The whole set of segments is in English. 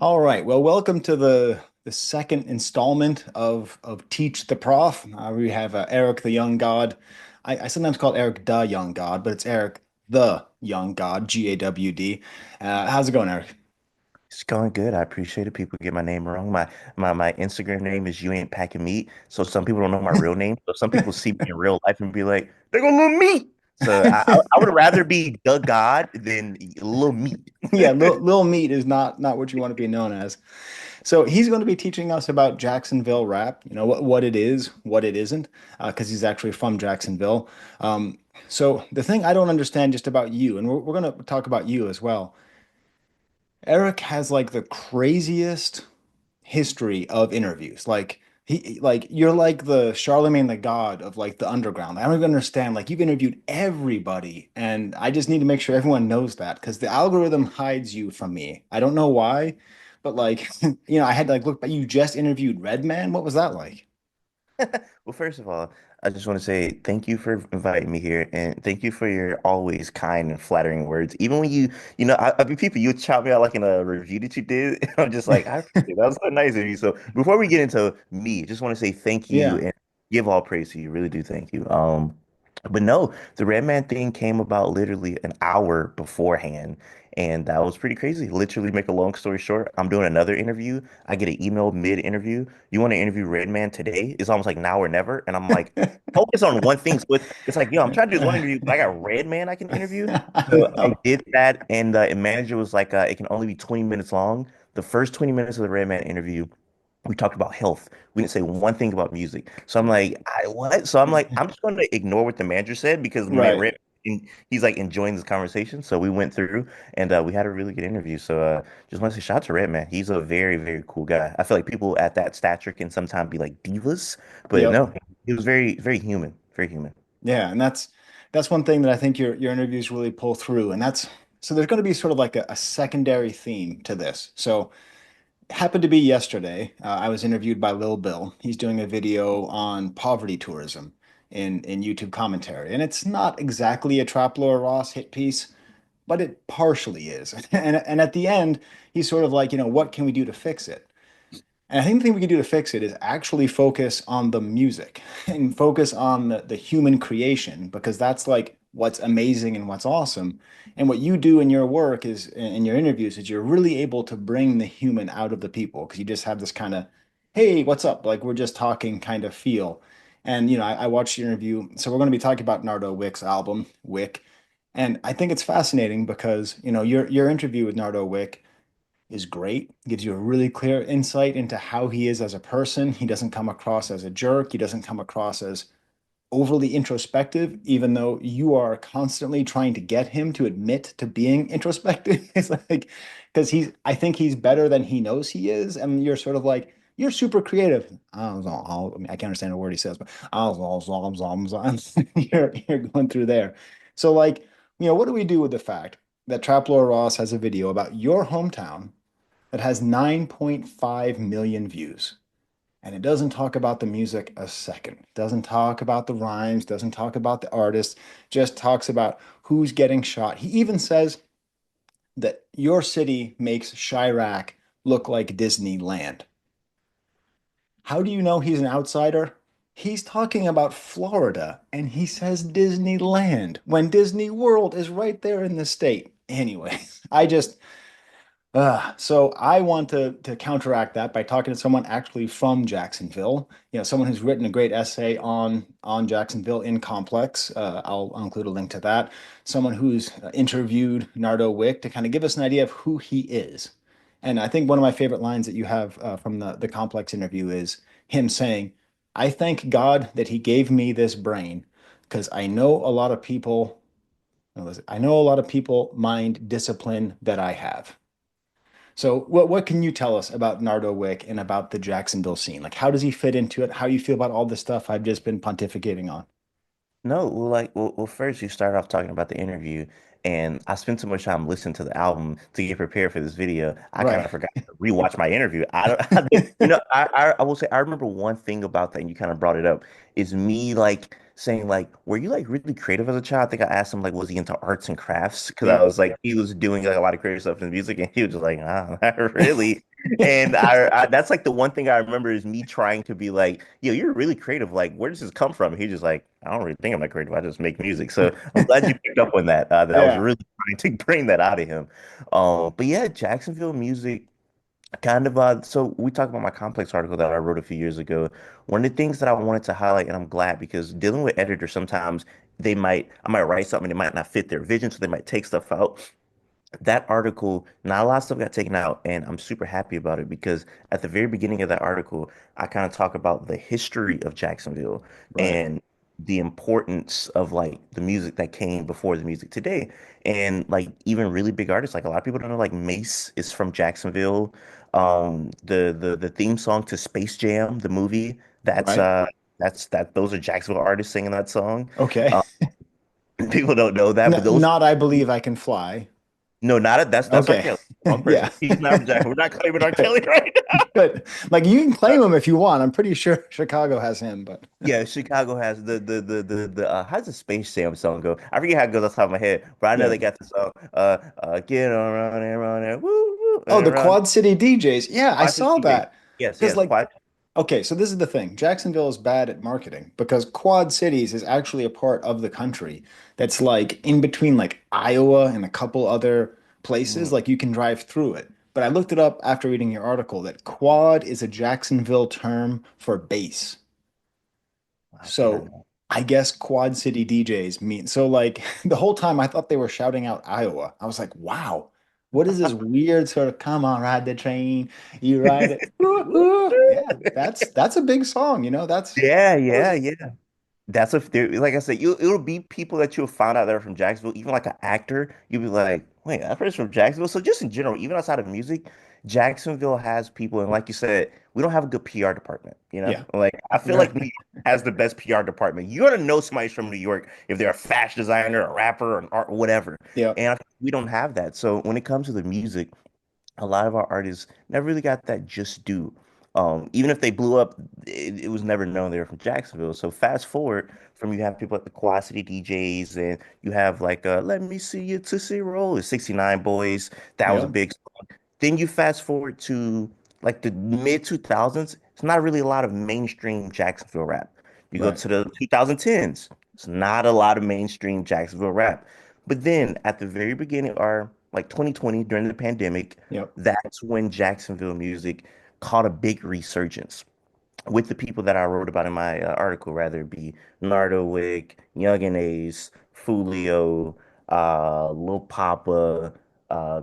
All right. Well, welcome to the second installment of Teach the Prof. We have Eric the Young God. I sometimes call it Eric the Young God, but it's Eric the Young God, Gawd. How's it going, Eric? It's going good. I appreciate it. People get my name wrong. My Instagram name is You Ain't Packing Meat. So some people don't know my real name. So some people see me in real life and be like, they're gonna little meat. So I would rather be the God than little meat. Yeah, Lil Meat is not what you want to be known as. So he's going to be teaching us about Jacksonville rap, what it is, what it isn't, because he's actually from Jacksonville. So the thing I don't understand just about you, and we're going to talk about you as well. Eric has like the craziest history of interviews. Like you're like the Charlemagne the God of like the underground. I don't even understand. Like you've interviewed everybody, and I just need to make sure everyone knows that because the algorithm hides you from me. I don't know why, but like I had to like look. But you just interviewed Redman. What was that like? Well, first of all, I just want to say thank you for inviting me here, and thank you for your always kind and flattering words. Even when I mean, people, you chop me out like in a review that you did. I'm just like, I appreciate it. That was so nice of you. So before we get into me, just want to say thank you Yeah. and give all praise to you. Really do thank you. But no, the Redman thing came about literally an hour beforehand. And that was pretty crazy. Literally, make a long story short, I'm doing another interview. I get an email mid-interview. You want to interview Redman today? It's almost like now or never. And I'm like, focus on one thing. So it's like, yo, I'm trying to do this one interview, but I got Redman I can interview. I So I know. did that, and the manager was like, it can only be 20 minutes long. The first 20 minutes of the Redman interview, we talked about health. We didn't say one thing about music. So I'm like, what? So I'm like, I'm just going to ignore what the manager said because Right. He's like enjoying this conversation. So we went through and we had a really good interview. So just want to say shout out to Redman. He's a very, very cool guy. I feel like people at that stature can sometimes be like divas, but Yep. no, he was very, very human, very human. Yeah, and that's one thing that I think your interviews really pull through, and that's so there's going to be sort of like a secondary theme to this. So it happened to be yesterday. I was interviewed by Lil Bill. He's doing a video on poverty tourism in YouTube commentary, and it's not exactly a Trap Lore Ross hit piece, but it partially is. And at the end, he's sort of like, what can we do to fix it? And I think the thing we can do to fix it is actually focus on the music and focus on the human creation because that's like what's amazing and what's awesome. And what you do in your work is in your interviews is you're really able to bring the human out of the people because you just have this kind of, hey, what's up? Like we're just talking kind of feel. And I watched your interview. So we're going to be talking about Nardo Wick's album, Wick. And I think it's fascinating because, your interview with Nardo Wick is great. Gives you a really clear insight into how he is as a person. He doesn't come across as a jerk. He doesn't come across as overly introspective, even though you are constantly trying to get him to admit to being introspective. It's like, because I think he's better than he knows he is. And you're sort of like, you're super creative. I mean, I can't understand a word he says, but you're going through there. So, like, what do we do with the fact that Trap Lore Ross has a video about your hometown that has 9.5 million views. And it doesn't talk about the music a second. Doesn't talk about the rhymes, doesn't talk about the artist, just talks about who's getting shot. He even says that your city makes Chirac look like Disneyland. How do you know he's an outsider? He's talking about Florida and he says Disneyland when Disney World is right there in the state. Anyway, I just so I want to counteract that by talking to someone actually from Jacksonville. Someone who's written a great essay on Jacksonville in Complex. I'll include a link to that. Someone who's interviewed Nardo Wick to kind of give us an idea of who he is. And I think one of my favorite lines that you have from the Complex interview is him saying, "I thank God that He gave me this brain because I know a lot of people mind discipline that I have." So what can you tell us about Nardo Wick and about the Jacksonville scene? Like how does he fit into it? How do you feel about all the stuff I've just been pontificating on? No, first you start off talking about the interview, and I spent so much time listening to the album to get prepared for this video. I kind Right. of forgot to rewatch my interview. I don't, I will say I remember one thing about that, and you kind of brought it up, is me like saying like, were you like really creative as a child? I think I asked him like, was he into arts and crafts? Because I Yeah. was like, he was doing like a lot of creative stuff in music, and he was just like, ah, not really. And that's like the one thing I remember is me trying to be like, yo, you're really creative. Like, where does this come from? He's just like, I don't really think I'm that creative. I just make music. So I'm glad you picked up on that. That I was Yeah, really trying to bring that out of him. But yeah, Jacksonville music. Kind of, so we talked about my complex article that I wrote a few years ago. One of the things that I wanted to highlight, and I'm glad because dealing with editors, sometimes I might write something, it might not fit their vision, so they might take stuff out. That article, not a lot of stuff got taken out, and I'm super happy about it because at the very beginning of that article, I kind of talk about the history of Jacksonville right, and the importance of like the music that came before the music today. And like even really big artists, like a lot of people don't know, like Mace is from Jacksonville. The theme song to Space Jam, the movie, that's right. uh that those are Jacksonville artists singing that song. Okay. Um, people don't know that, but those Not I believe I can fly. no, not it. That's R. Okay. Kelly. Wrong Yeah. person. He's not from Jackson. We're not claiming R. Good. Kelly right now. Good. Like you can claim him if you want. I'm pretty sure Chicago has him, but Yeah, Chicago has the how does the Space Jam song go? I forget how it goes off the top of my head, but I know yeah. they got the song get on around and woo woo Oh, and the around. Quad City DJs. Yeah, I Watch the saw DJ. that. Yes, Because yes, like, quite. okay, so this is the thing. Jacksonville is bad at marketing because Quad Cities is actually a part of the country that's like in between like Iowa and a couple other places. Mm, Like you can drive through it. But I looked it up after reading your article that quad is a Jacksonville term for bass. I did not So know. I guess Quad City DJs mean so like the whole time I thought they were shouting out Iowa. I was like, wow, what is this weird sort of come on, ride the train, you ride it. Ooh, ooh. Yeah, that's a big song, you know. Yeah, That yeah, was yeah. That's a like I said, it'll be people that you'll find out that are from Jacksonville, even like an actor. You'll be like, wait, that person's from Jacksonville. So just in general, even outside of music, Jacksonville has people, and like you said, we don't have a good PR department, you know? yeah. Like I feel Right. like New York has the best PR department. You're gonna know somebody's from New York if they're a fashion designer, a rapper, or an art, whatever. Yeah. And I think we don't have that. So when it comes to the music, a lot of our artists never really got that just due. Even if they blew up, it was never known they were from Jacksonville. So fast forward from you have people like the Quad City DJs and you have like Let Me See You Tootsie Roll, the 69 Boys. That was a Yeah. big song. Then you fast forward to like the mid 2000s. It's not really a lot of mainstream Jacksonville rap. You go Right. to the 2010s. It's not a lot of mainstream Jacksonville rap. But then at the very beginning, or like 2020 during the pandemic, Yep. that's when Jacksonville music caught a big resurgence with the people that I wrote about in my article, rather it be Nardo Wick, Young and Ace, Fulio, Lil Papa.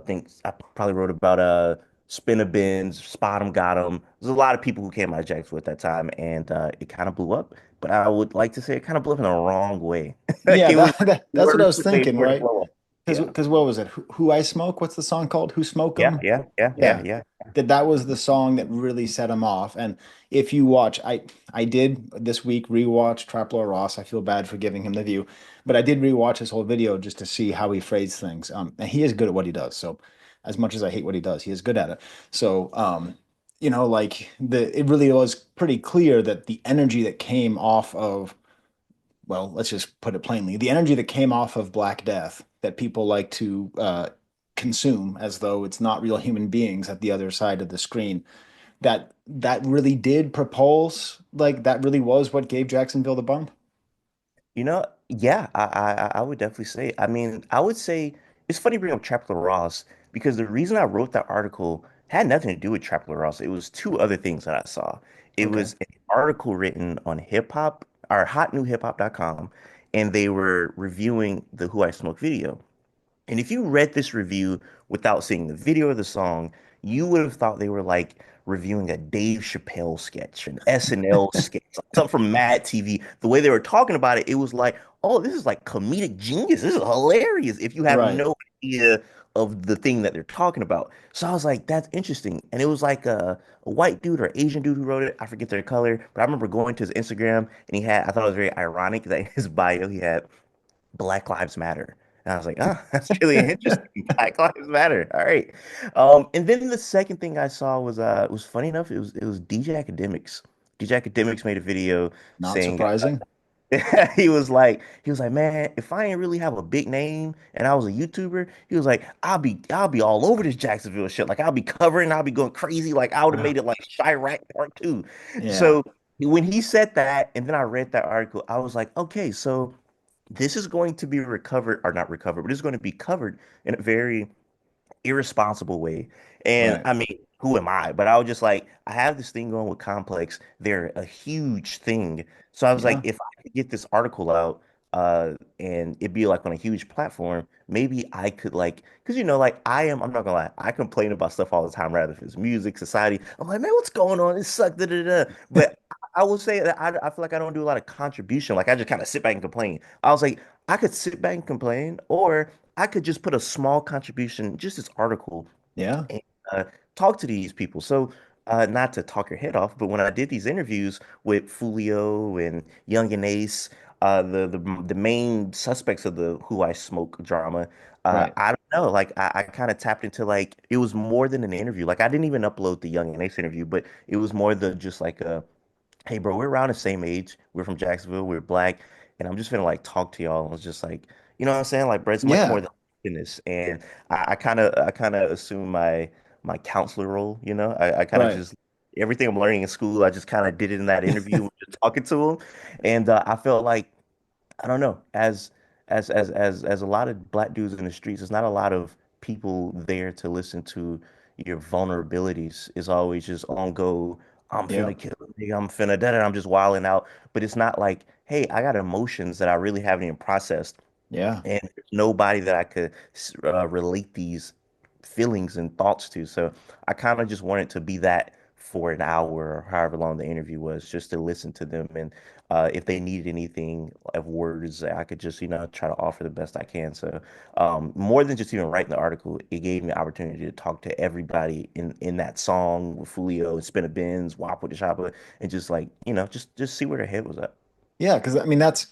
Think I probably wrote about Spinner Bins, Spot 'em, Got 'em. There's a lot of people who came out of Jacksonville at that time, and it kind of blew up. But I would like to say it kind of blew up in the wrong way. Like Yeah, it was that's what I worse was than they thinking, for it to right? blow up. Yeah, Because what was it? Who I Smoke? What's the song called? Who Smoke yeah, 'em? yeah, yeah, yeah, Yeah. yeah. That was the song that really set him off. And if you watch, I did this week rewatch Trapler Ross. I feel bad for giving him the view, but I did rewatch his whole video just to see how he phrased things. And he is good at what he does. So as much as I hate what he does, he is good at it. So you know, like it really was pretty clear that the energy that came off of, well, let's just put it plainly, the energy that came off of Black Death that people like to consume as though it's not real human beings at the other side of the screen, that really did propulse, like that really was what gave Jacksonville the bump. Yeah, I would definitely say. I mean, I would say it's funny you bring up Trapler Ross because the reason I wrote that article had nothing to do with Trapler Ross. It was two other things that I saw. It Okay. was an article written on hip hop or hotnewhiphop.com, and they were reviewing the Who I Smoke video. And if you read this review without seeing the video of the song, you would have thought they were like reviewing a Dave Chappelle sketch, an SNL sketch, like something from Mad TV. The way they were talking about it, it was like, oh, this is like comedic genius. This is hilarious if you have Right. no idea of the thing that they're talking about. So I was like, that's interesting. And it was like a white dude or Asian dude who wrote it. I forget their color, but I remember going to his Instagram and I thought it was very ironic that in his bio he had Black Lives Matter. And I was like, oh, that's really interesting. Black Lives Matter. All right. And then the second thing I saw was funny enough. It was DJ Academics. DJ Academics made a video Not saying surprising. he was like, man, if I ain't really have a big name and I was a YouTuber, he was like, I'll be all over this Jacksonville shit. Like I'll be covering, I'll be going crazy. Like I would have made Wow. it like Chirac Part 2. Yeah. So when he said that, and then I read that article, I was like, okay, so this is going to be recovered, or not recovered, but it's going to be covered in a very irresponsible way. And Right. I mean, who am I? But I was just like, I have this thing going with Complex. They're a huge thing. So I was like, Yeah. if I could get this article out, and it'd be like on a huge platform, maybe I could like, because like I'm not gonna lie, I complain about stuff all the time, rather if it's music, society. I'm like, man, what's going on? It sucks, da, da, da. But I will say that I feel like I don't do a lot of contribution. Like I just kind of sit back and complain. I was like, I could sit back and complain, or I could just put a small contribution, just this article, Yeah. and talk to these people. So, not to talk your head off, but when I did these interviews with Fulio and Young and Ace, the main suspects of the Who I Smoke drama, Right. I don't know, like I kind of tapped into like it was more than an interview. Like I didn't even upload the Young and Ace interview, but it was more than just like a hey, bro, we're around the same age. We're from Jacksonville. We're black, and I'm just gonna like talk to y'all. And it's just like, what I'm saying? Like, bro, it's much more Yeah. than this. And I kind of assume my counselor role. I kind of Right. just everything I'm learning in school. I just kind of did it in that interview, just talking to him, and I felt like I don't know. As a lot of black dudes in the streets, there's not a lot of people there to listen to your vulnerabilities. It's always just on go. I'm Yeah. finna kill a nigga. I'm finna da da. I'm just wilding out. But it's not like, hey, I got emotions that I really haven't even processed, Yeah. and there's nobody that I could relate these feelings and thoughts to. So I kind of just wanted to be that for an hour or however long the interview was, just to listen to them. And if they needed anything of words, I could just, try to offer the best I can. So more than just even writing the article, it gave me the opportunity to talk to everybody in that song with Fulio and Spin a Benz, Wap with the Chopper, and just like, just see where their head was at. Yeah, because I mean that's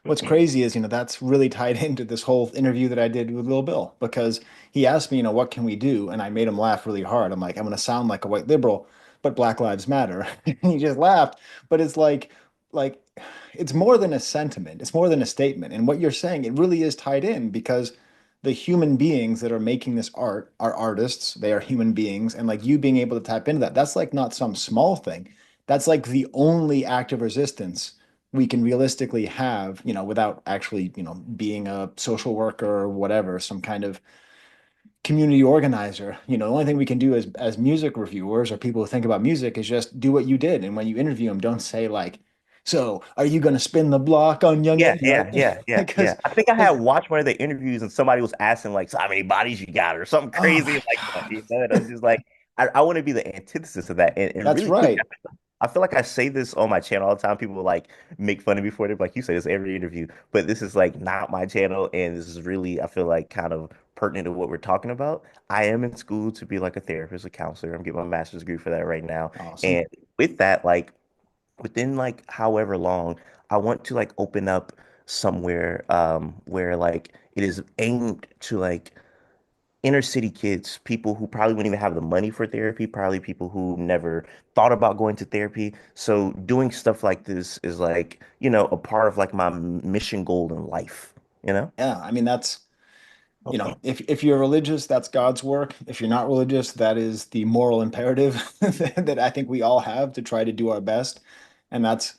what's crazy is, that's really tied into this whole interview that I did with Lil Bill because he asked me, what can we do? And I made him laugh really hard. I'm like, I'm gonna sound like a white liberal, but Black Lives Matter. And he just laughed. But it's like it's more than a sentiment, it's more than a statement. And what you're saying, it really is tied in because the human beings that are making this art are artists, they are human beings, and like you being able to tap into that, that's like not some small thing. That's like the only act of resistance we can realistically have, without actually, being a social worker or whatever, some kind of community organizer. The only thing we can do as music reviewers or people who think about music is just do what you did. And when you interview them, don't say like, "So, are you going to spin the block on Young?" Yeah, yeah, Like, yeah, yeah, yeah. because, I think I had because, watched one of the interviews and somebody was asking like, "So how many bodies you got?" or something oh crazy my like that. God, And I'm just like, I want to be the antithesis of that. And that's really quick, right. I feel like I say this on my channel all the time. People like make fun of me for it. Like you say this every interview, but this is like not my channel, and this is really I feel like kind of pertinent to what we're talking about. I am in school to be like a therapist, a counselor. I'm getting my master's degree for that right now, Awesome. and with that, like within like however long, I want to like open up somewhere where like it is aimed to like inner city kids, people who probably wouldn't even have the money for therapy, probably people who never thought about going to therapy. So doing stuff like this is like, a part of like my mission goal in life, you know? Yeah, I mean that's if you're religious, that's God's work. If you're not religious, that is the moral imperative that I think we all have to try to do our best. And that's,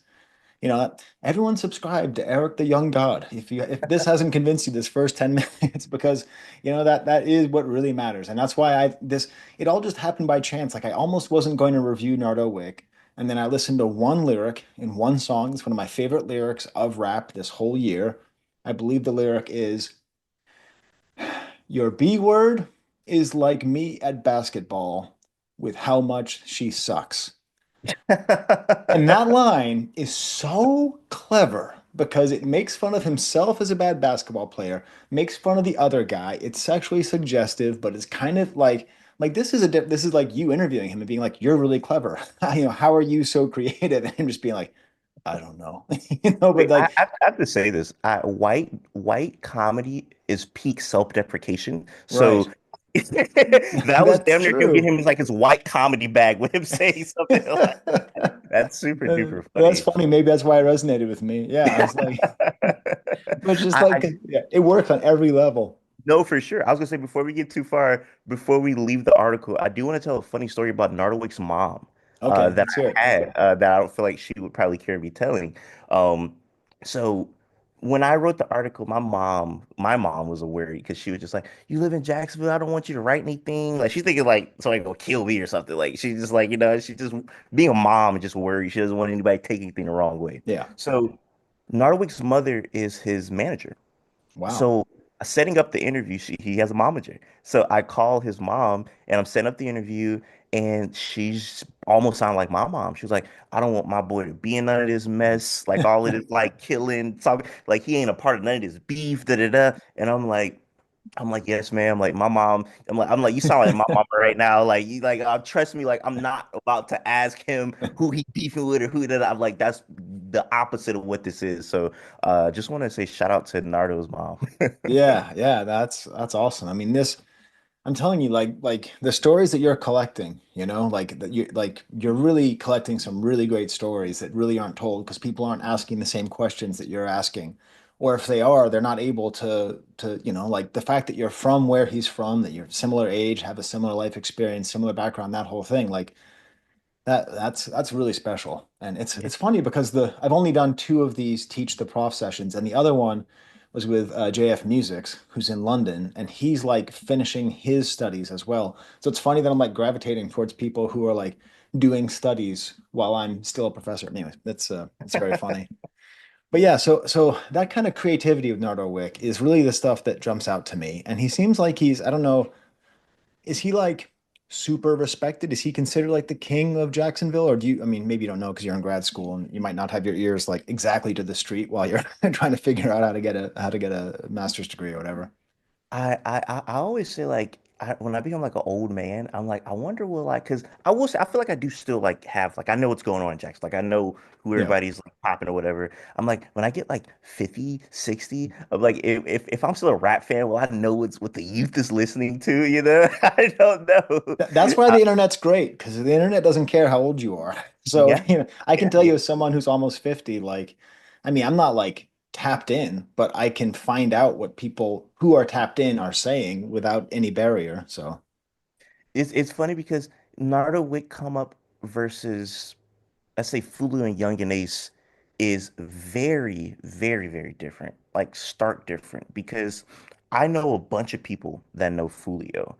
everyone subscribe to Eric the Young God. If this hasn't convinced you this first 10 minutes, because that is what really matters. And that's why it all just happened by chance. Like I almost wasn't going to review Nardo Wick. And then I listened to one lyric in one song. It's one of my favorite lyrics of rap this whole year. I believe the lyric is your B word is like me at basketball with how much she sucks. And that line is so clever because it makes fun of himself as a bad basketball player, makes fun of the other guy. It's sexually suggestive, but it's kind of like this is like you interviewing him and being like, "You're really clever. How are you so creative?" And him just being like, "I don't know." But Wait, I, like I have to say this. White comedy is peak self-deprecation. So right. that was That's damn near him getting true. him like his white comedy bag with him saying something like that. That's super duper That's funny. funny. Maybe that's why it resonated with me. Yeah, I was like, but just like, I yeah, it worked on every level. know for sure. I was gonna say before we get too far, before we leave the article, I do want to tell a funny story about Nardo Wick's mom Okay, that let's hear I it. had that I don't feel like she would probably care me telling. Um, so when I wrote the article, my mom was worried because she was just like, "You live in Jacksonville. I don't want you to write anything." Like she's thinking like somebody gonna kill me or something. Like she's just like she's just being a mom and just worried. She doesn't want anybody to take anything the wrong way. Yeah. So Nardo Wick's mother is his manager. Wow. So setting up the interview, he has a momager. So I call his mom and I'm setting up the interview and she's almost sounded like my mom. She was like, I don't want my boy to be in none of this mess, like all of this like killing, talking, like he ain't a part of none of this beef, da da da. And I'm like, yes, ma'am. Like my mom, I'm like, you sound like my mama right now. Like you, like, trust me. Like I'm not about to ask him who he beefing with or who that. I'm like, that's the opposite of what this is. So, just want to say shout out to Nardo's mom. Yeah, yeah, that's awesome. I mean, this I'm telling you, like the stories that you're collecting, like that you're really collecting some really great stories that really aren't told because people aren't asking the same questions that you're asking. Or if they are, they're not able to, like the fact that you're from where he's from, that you're similar age, have a similar life experience, similar background, that whole thing. Like that's really special. And it's funny because the I've only done two of these Teach the Prof sessions, and the other one was with JF Musics, who's in London, and he's like finishing his studies as well. So it's funny that I'm like gravitating towards people who are like doing studies while I'm still a professor. Anyway, that's it's very funny. But yeah, so that kind of creativity of Nardo Wick is really the stuff that jumps out to me. And he seems like I don't know, is he like super respected? Is he considered like the king of Jacksonville? Or I mean, maybe you don't know because you're in grad school and you might not have your ears like exactly to the street while you're trying to figure out how to get a master's degree or whatever. I always say like when I become like an old man, I'm like I wonder will like because I will say I feel like I do still like have like I know what's going on in Jackson. Like I know who Yeah. everybody's like popping or whatever. I'm like when I get like 50, 60, I'm like if I'm still a rap fan, well I know what the youth is listening to, you know? I don't know. That's why the internet's great because the internet doesn't care how old you are. So, Yeah. I can Yeah. tell you as someone who's almost 50, like, I mean, I'm not like tapped in, but I can find out what people who are tapped in are saying without any barrier. So, It's funny because Nardo Wick come up versus let's say Fulu and Young and Ace is very, very, very different, like stark different. Because I know a bunch of people that know Fulio.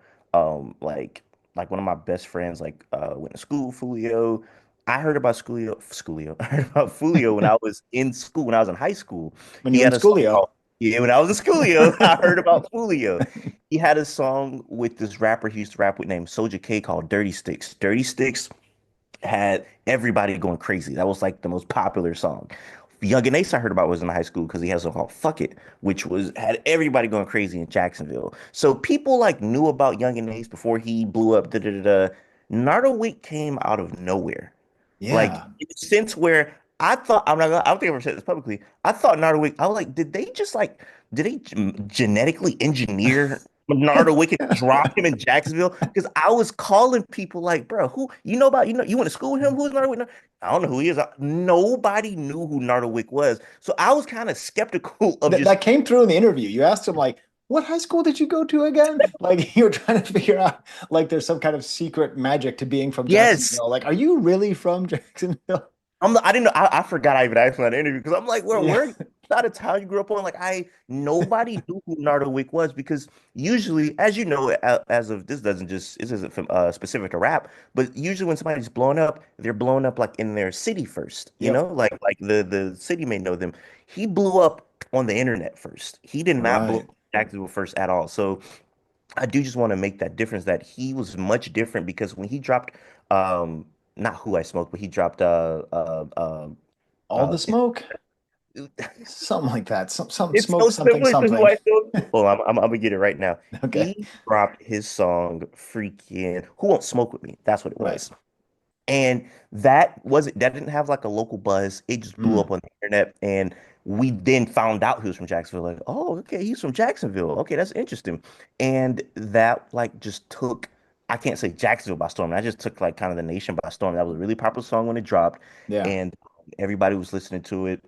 Like one of my best friends, like went to school with Fulio. I heard about Schoolio. I heard about Fulio when I was in school, when I was in high school. when He you're in had a song Schoolio, called Yeah, when I was in Schoolio, I heard about Fulio. He had a song with this rapper he used to rap with named Soldier K called Dirty Sticks. Dirty Sticks had everybody going crazy. That was like the most popular song. Young and Ace I heard about was in high school because he has a song called Fuck It, which was had everybody going crazy in Jacksonville. So people like knew about Young and Ace before he blew up. Da, da, da, da. Nardo Wick came out of nowhere. Like yeah. in a sense where I thought I don't think I've ever said this publicly. I thought Nardo Wick, I was like, did they genetically engineer Nardo Wick and drop him in Jacksonville? Because I was calling people like, bro, who you went to school with him? Who's Nardo Wick? No, I don't know who he is. Nobody knew who Nardo Wick was. So I was kind of skeptical of That just that came through in the interview. You asked him like, "What high school did you go to again?" Like you were trying to figure out like there's some kind of secret magic to being from yes. Jacksonville. Like, are you really from Jacksonville? I didn't know. I forgot I even asked him that interview because I'm like, well, Yeah. where out of town you grew up on? Like, nobody knew who Nardo Wick was because usually, as you know, as of this isn't specific to rap, but usually when somebody's blowing up, they're blowing up like in their city first. You Yep. know, like the city may know them. He blew up on the internet first. He did not blow Right. up Jacksonville first at all. So I do just want to make that difference that he was much different because when he dropped, not Who I Smoke, but he dropped All the it's, smoke? Something like that. Some it's smoke so something similar to Who something. I Smoke. Hold on, I'm gonna get it right now. Okay. He dropped his song freaking Who Won't Smoke with Me. That's what it Right. was. And that didn't have like a local buzz. It just blew Mm. up on the internet. And we then found out he was from Jacksonville. Like, oh, okay, he's from Jacksonville. Okay, that's interesting. And that like just took I can't say Jacksonville by storm. I just took like kind of the nation by storm. That was a really popular song when it dropped, Yeah. and everybody was listening to it.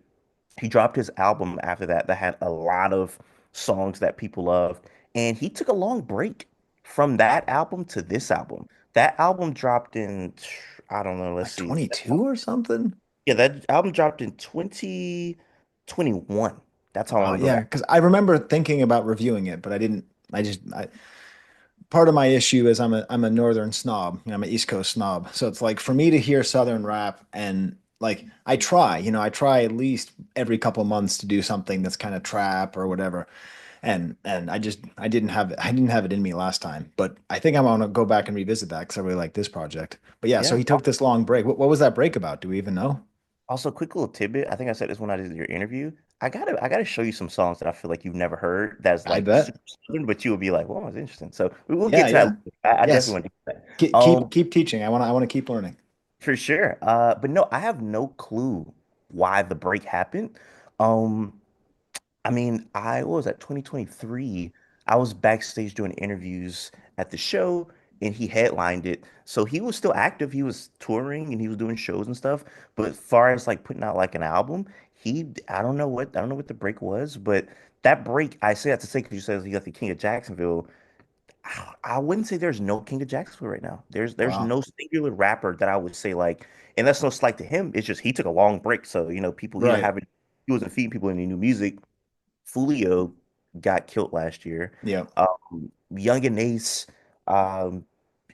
He dropped his album after that that had a lot of songs that people loved, and he took a long break from that album to this album. That album dropped in, I don't know, let's Like see. 22 or something. Yeah, that album dropped in 2021. That's how Oh long ago yeah, that. because I remember thinking about reviewing it, but I didn't. Part of my issue is I'm a northern snob. I'm an East Coast snob. So it's like for me to hear southern rap and like I try at least every couple months to do something that's kind of trap or whatever. And I didn't have it in me last time. But I think I'm gonna go back and revisit that because I really like this project. But yeah, so Yeah. he took this long break. What was that break about? Do we even know? Also, quick little tidbit. I think I said this when I did your interview. I gotta show you some songs that I feel like you've never heard. That's I like bet. super southern, but you would be like, "Well, it's interesting." So we'll Yeah, get to that yeah. later. I definitely Yes. want to do that. Keep teaching. I want to keep learning. For sure. But no, I have no clue why the break happened. Um, I mean, I what was that 2023. I was backstage doing interviews at the show and he headlined it. So he was still active. He was touring and he was doing shows and stuff. But as far as like putting out like an album, I don't know what the break was, but that break, I say that to say because you said he got the King of Jacksonville. I wouldn't say there's no King of Jacksonville right now. There's Wow. no singular rapper that I would say like, and that's no slight to him. It's just he took a long break. So, people either Right. haven't he wasn't feeding people any new music. Fulio got killed last year. Yeah. Young and Ace, um,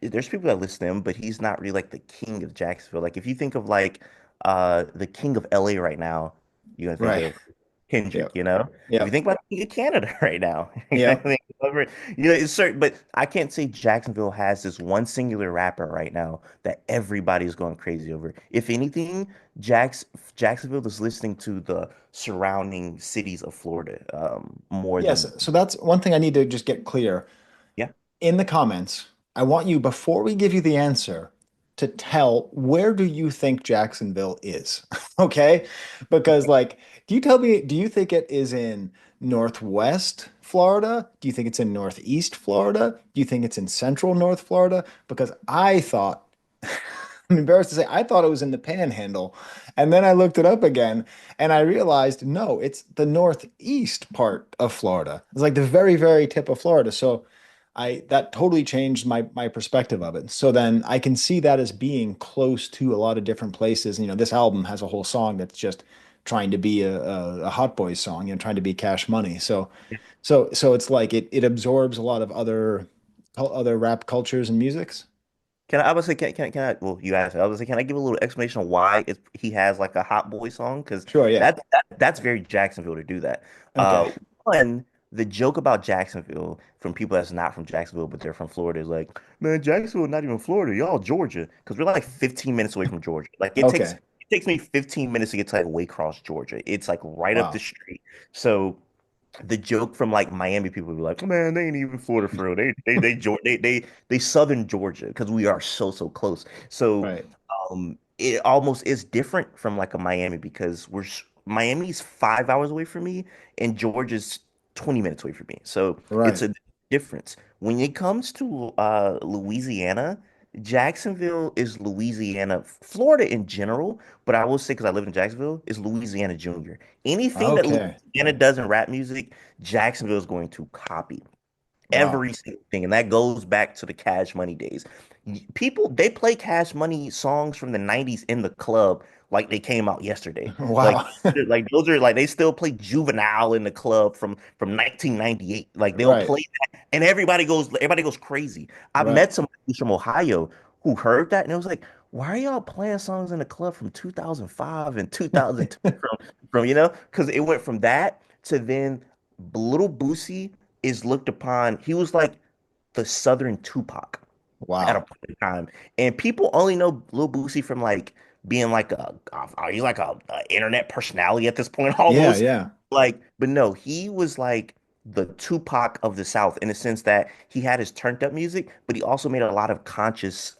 there's people that listen to him, but he's not really like the king of Jacksonville. Like if you think of like the king of LA right now, you're gonna think Right. of Kendrick, Yep. you know? If you Yep. think about the king of Canada right now, you're gonna Yep. think it's certain, but I can't say Jacksonville has this one singular rapper right now that everybody's going crazy over. If anything, Jacksonville is listening to the surrounding cities of Florida more Yes. than So that's one thing I need to just get clear. yeah. In the comments, I want you, before we give you the answer, to tell where do you think Jacksonville is? Okay? Because like, do you think it is in Northwest Florida? Do you think it's in Northeast Florida? Do you think it's in Central North Florida? Because I thought, I'm embarrassed to say, I thought it was in the Panhandle. And then I looked it up again and I realized, no, it's the northeast part of Florida. It's like the very, very tip of Florida. So that totally changed my perspective of it. So then I can see that as being close to a lot of different places. This album has a whole song that's just trying to be a Hot Boys song, trying to be Cash Money. So it's like it absorbs a lot of other rap cultures and musics. I would say, well, you asked, I was say, can I give a little explanation of why he has like a Hot Boy song? Because Sure, yeah. that's very Jacksonville to do that. Okay. One, the joke about Jacksonville from people that's not from Jacksonville, but they're from Florida is like, man, Jacksonville not even Florida, y'all Georgia. Because we're like 15 minutes away from Georgia. Like Okay. it takes me 15 minutes to get to like Waycross, Georgia. It's like right up the Wow. street. So the joke from like Miami people be like, man, they ain't even Florida for real. They Southern Georgia because we are so close. So Right. it almost is different from like a Miami because Miami's 5 hours away from me and Georgia's 20 minutes away from me. So it's Right. a difference. When it comes to Louisiana, Jacksonville is Louisiana, Florida in general, but I will say because I live in Jacksonville, is Louisiana Junior. Anything that Okay. Louisiana does in rap music, Jacksonville is going to copy Wow. every single thing, and that goes back to the Cash Money days. People they play Cash Money songs from the '90s in the club like they came out yesterday. Like, Wow. like those are like they still play Juvenile in the club from 1998. Like they'll Right. play that, and everybody goes crazy. I've Right. met somebody who's from Ohio who heard that, and it was like, why are y'all playing songs in the club from 2005 and 2002 from because it went from that to then Little Boosie is looked upon. He was like the Southern Tupac at a Wow. point in time, and people only know Lil Boosie from like being like he's like a internet personality at this point Yeah, almost. yeah. Like, but no, he was like the Tupac of the South in the sense that he had his turned up music, but he also made a lot of conscious,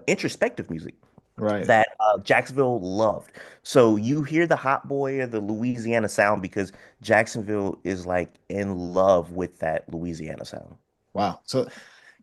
introspective music Right. that Jacksonville loved. So you hear the Hot Boy or the Louisiana sound because Jacksonville is like in love with that Louisiana sound. Wow. So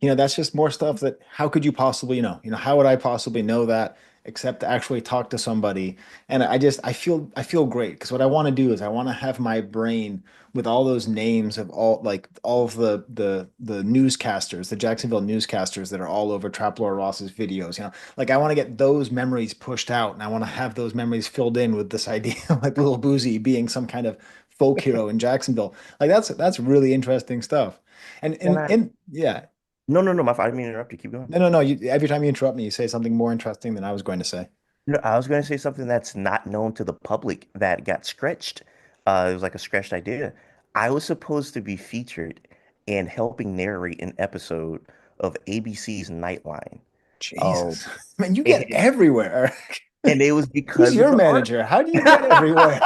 That's just more stuff that how could you possibly know? How would I possibly know that except to actually talk to somebody? And I feel great because what I want to do is I want to have my brain with all those names of all of the newscasters, the Jacksonville newscasters that are all over Trap Lord Ross's videos. Like I want to get those memories pushed out, and I want to have those memories filled in with this idea of like Little Boozy being some kind of folk hero in Jacksonville. Like that's really interesting stuff. And Can and I? and yeah. No, no, no. I didn't mean to interrupt you. Keep going. No, no, no. Every time you interrupt me, you say something more interesting than I was going to say. No, I was going to say something that's not known to the public that got stretched. It was like a stretched idea. I was supposed to be featured in helping narrate an episode of ABC's Nightline. Um, Jesus. Man, you get and, everywhere. and it was Who's because of your the art. manager? How do you get everywhere?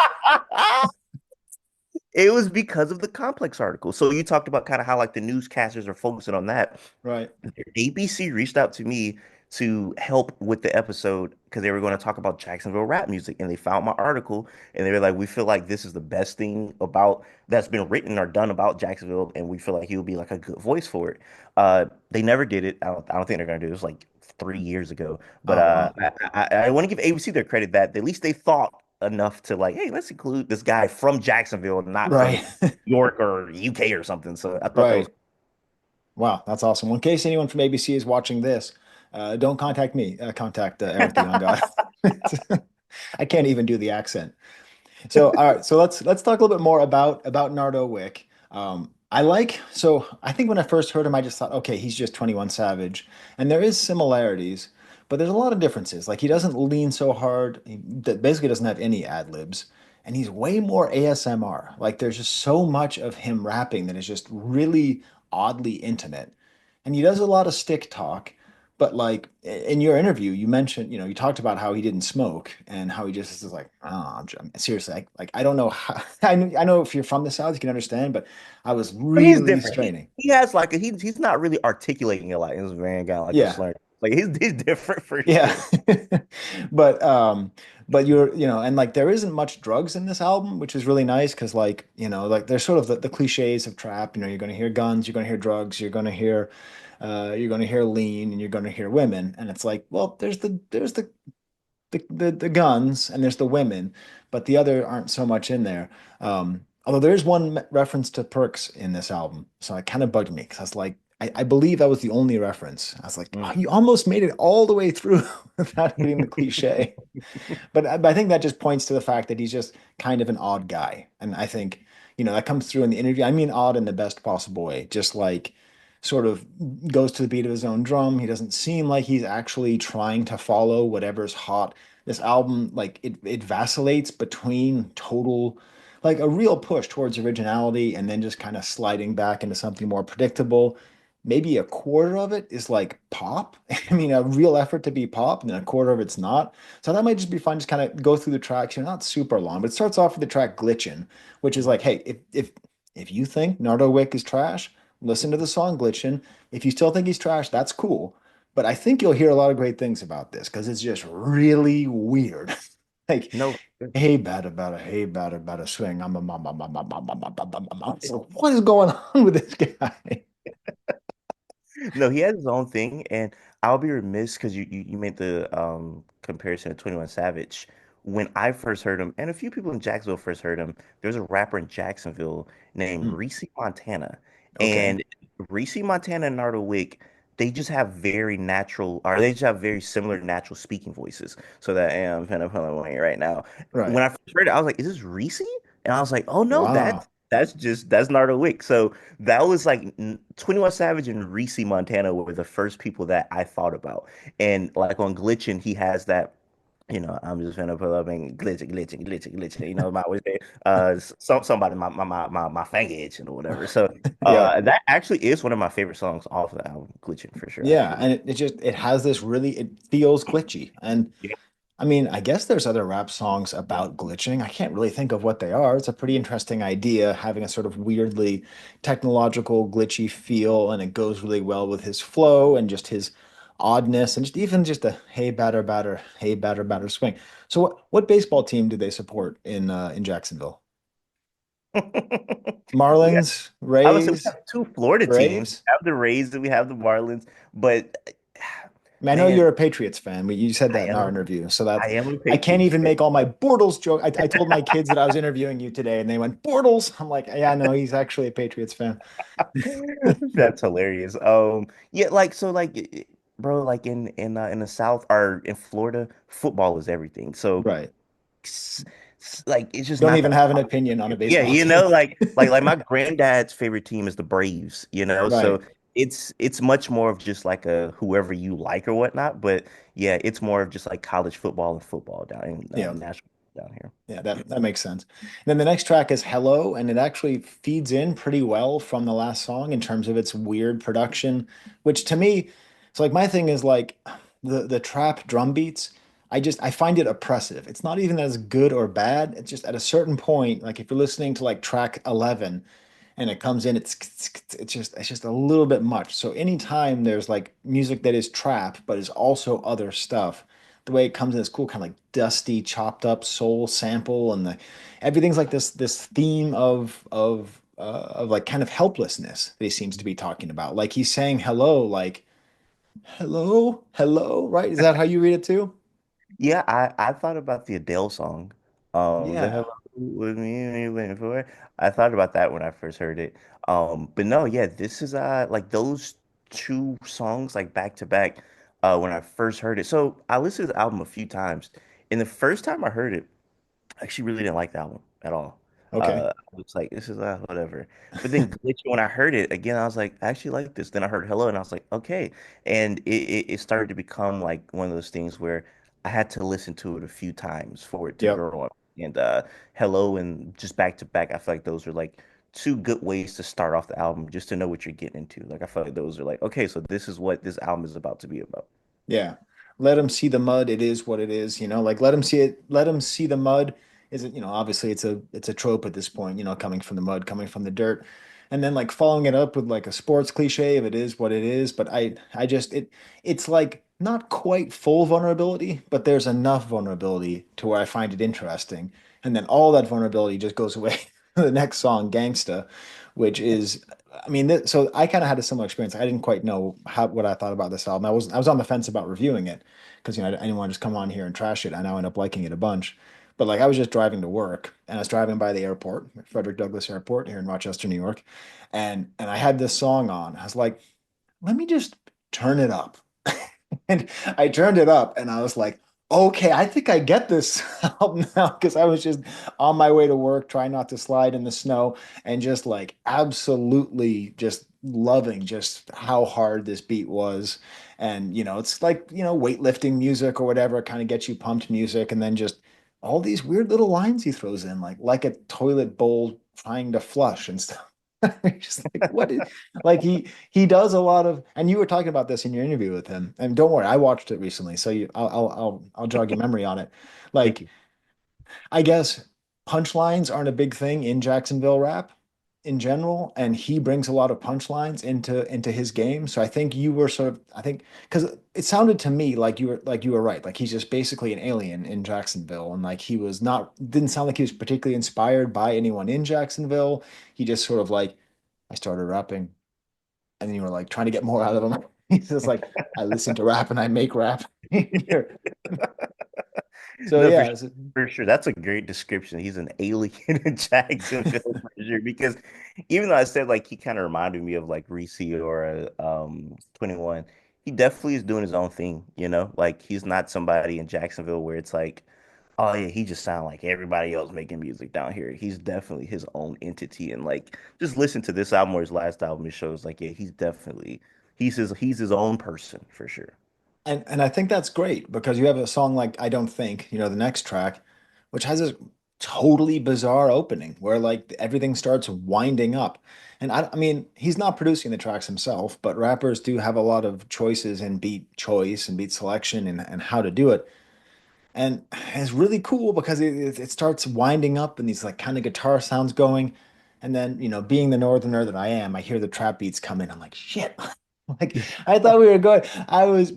It was because of the complex article. So you talked about kind of how like the newscasters are focusing on that. Right. ABC reached out to me to help with the episode because they were going to talk about Jacksonville rap music, and they found my article, and they were like, "We feel like this is the best thing about that's been written or done about Jacksonville, and we feel like he would be like a good voice for it." They never did it. I don't think they're going to do it. It was like 3 years ago, but Oh, wow. I want to give ABC their credit that at least they thought enough to like, hey, let's include this guy from Jacksonville, not from Right. York or UK or something. So I thought that was Right. Wow, that's awesome. Well, in case anyone from ABC is watching this, don't contact me. Contact Eric the Young God. I can't even do the accent. So, all right, so let's talk a little bit more about Nardo Wick. I think when I first heard him, I just thought, okay, he's just 21 Savage, and there is similarities, but there's a lot of differences. Like he doesn't lean so hard. He basically doesn't have any ad libs, and he's way more ASMR. Like there's just so much of him rapping that is just really oddly intimate, and he does a lot of stick talk. But like in your interview, you mentioned, you talked about how he didn't smoke and how he just is like, oh, seriously, I don't know how, I know if you're from the South, you can understand, but I was But he's really different. straining. He has like he's not really articulating it like this man got like a Yeah. slur. Like he's different for Yeah. sure. But but and like there isn't much drugs in this album, which is really nice because like, like there's sort of the cliches of trap, you're gonna hear guns, you're gonna hear drugs, you're gonna hear lean, and you're gonna hear women. And it's like, well, there's the guns and there's the women, but the other aren't so much in there. Although there is one reference to perks in this album, so it kind of bugged me because I was like, I believe that was the only reference. I was like, oh, Mm. you almost made it all the way through without hitting the cliche. But I think that just points to the fact that he's just kind of an odd guy, and I think that comes through in the interview. I mean, odd in the best possible way, just like sort of goes to the beat of his own drum. He doesn't seem like he's actually trying to follow whatever's hot. This album, like it vacillates between total, like a real push towards originality and then just kind of sliding back into something more predictable. Maybe a quarter of it is like pop. I mean, a real effort to be pop, and then a quarter of it's not. So that might just be fun. Just kind of go through the tracks. Not super long, but it starts off with the track "Glitchin'," which is like, hey, if you think Nardo Wick is trash, listen to the song "Glitchin'." If you still think he's trash, that's cool. But I think you'll hear a lot of great things about this because it's just really weird. Like, No, hey, batter, swing. So what is going on with this guy? no, he has his own thing, and I'll be remiss because you made the comparison to 21 Savage. When I first heard him, and a few people in Jacksonville first heard him, there's a rapper in Jacksonville named Hmm, Reese Montana. okay. And Reese Montana and Nardo Wick, they just have very natural, or they just have very similar natural speaking voices. So that I am kind of pulling right now. Right. When I first heard it, I was like, is this Reese? And I was like, oh no, Wow. that's Nardo Wick. So that was like 21 Savage and Reese Montana were the first people that I thought about. And like on Glitchin', he has that, I'm just gonna pull up and glitching. My always say, somebody my finger itching or whatever. So Yeah. that actually is one of my favorite songs off of the album, Glitching for sure. I Yeah. agree. And it has this really, it feels glitchy. And Yeah. I mean, I guess there's other rap songs about glitching. I can't really think of what they are. It's a pretty interesting idea, having a sort of weirdly technological, glitchy feel, and it goes really well with his flow and just his oddness, and just a hey batter, batter swing. So what baseball team do they support in Jacksonville? We got, Marlins, I would say we Rays, have two Florida teams. We Braves. have the Rays and we have the Marlins, but I mean, I know man, you're a Patriots fan. You said I that in our am interview, so that I am a I can't Patriots even fan. make all my Bortles joke. I told my kids that I was interviewing you today, and they went Bortles. I'm like, yeah, no, he's actually a Patriots fan. That's hilarious. Yeah, like so, bro, like in the South or in Florida, football is everything. So, Right. s- like, it's just Don't not even that have an common. opinion on a Yeah, baseball team. like my granddad's favorite team is the Braves. Right. So it's much more of just like a whoever you like or whatnot. But yeah, it's more of just like college football and football down in Yeah. national down here. Yeah, that makes sense. Then the next track is Hello, and it actually feeds in pretty well from the last song in terms of its weird production, which to me, so like my thing is like the trap drum beats, I find it oppressive. It's not even as good or bad. It's just at a certain point, like if you're listening to like track 11 and it comes in, it's just a little bit much. So anytime there's like music that is trap but is also other stuff, the way it comes in is cool, kind of like dusty, chopped up soul sample, and the everything's like this theme of like kind of helplessness that he seems to be talking about. Like he's saying hello, like hello, hello, right? Is that how you read it too? Yeah, I thought about the Adele song. The Yeah. Hello with me and you waiting for it. I thought about that when I first heard it. But no, yeah, this is like those two songs like back to back when I first heard it. So I listened to the album a few times. And the first time I heard it, I actually really didn't like the album at all. Okay. I was like, this is whatever. But then glitch when I heard it again, I was like, I actually like this. Then I heard Hello, and I was like, okay. And it started to become like one of those things where I had to listen to it a few times for it to Yep. grow up. And Hello and just back to back, I feel like those are like two good ways to start off the album, just to know what you're getting into. Like I feel like those are like, okay, so this is what this album is about to be about. Yeah. Let him see the mud. It is what it is, like let him see it, let him see the mud. Is it, obviously it's a trope at this point, coming from the mud, coming from the dirt. And then like following it up with like a sports cliche of it is what it is. But I just it's like not quite full vulnerability, but there's enough vulnerability to where I find it interesting. And then all that vulnerability just goes away. The next song, Gangsta, which is I mean, so I kind of had a similar experience. I didn't quite know what I thought about this album. I was on the fence about reviewing it because I didn't want to just come on here and trash it. I now end up liking it a bunch. But like I was just driving to work and I was driving by the airport, Frederick Douglass Airport here in Rochester, New York, and I had this song on. I was like, let me just turn it up. And I turned it up and I was like, okay, I think I get this album now because I was just on my way to work, trying not to slide in the snow and just like absolutely just loving just how hard this beat was. And, it's like, weightlifting music or whatever, kind of gets you pumped music. And then just all these weird little lines he throws in, like a toilet bowl trying to flush and stuff. Just like, what is, like he does a lot of, and you were talking about this in your interview with him. And don't worry, I watched it recently, so I'll jog your memory on it. Thank Like you. I guess punchlines aren't a big thing in Jacksonville rap in general, and he brings a lot of punchlines into his game. So I think you were sort of, I think, because it sounded to me like you were right. Like he's just basically an alien in Jacksonville, and like he was not didn't sound like he was particularly inspired by anyone in Jacksonville. He just sort of like I started rapping and then you were like trying to get more out of him. He's just like, I listen to rap and I make rap. So No, yeah, for sure. That's a great description. He's an alien in Jacksonville for sure. Because even though I said like he kind of reminded me of like Reese or 21, he definitely is doing his own thing, you know? Like he's not somebody in Jacksonville where it's like, oh yeah, he just sound like everybody else making music down here. He's definitely his own entity. And like just listen to this album or his last album, it shows like, yeah, he's his own person for sure. and I think that's great because you have a song like I Don't Think, the next track, which has this totally bizarre opening where like everything starts winding up. And I mean, he's not producing the tracks himself, but rappers do have a lot of choices in beat choice and beat selection and how to do it. And it's really cool because it starts winding up and these like kind of guitar sounds going. And then, being the northerner that I am, I hear the trap beats come in. I'm like, shit. Like I thought we were going.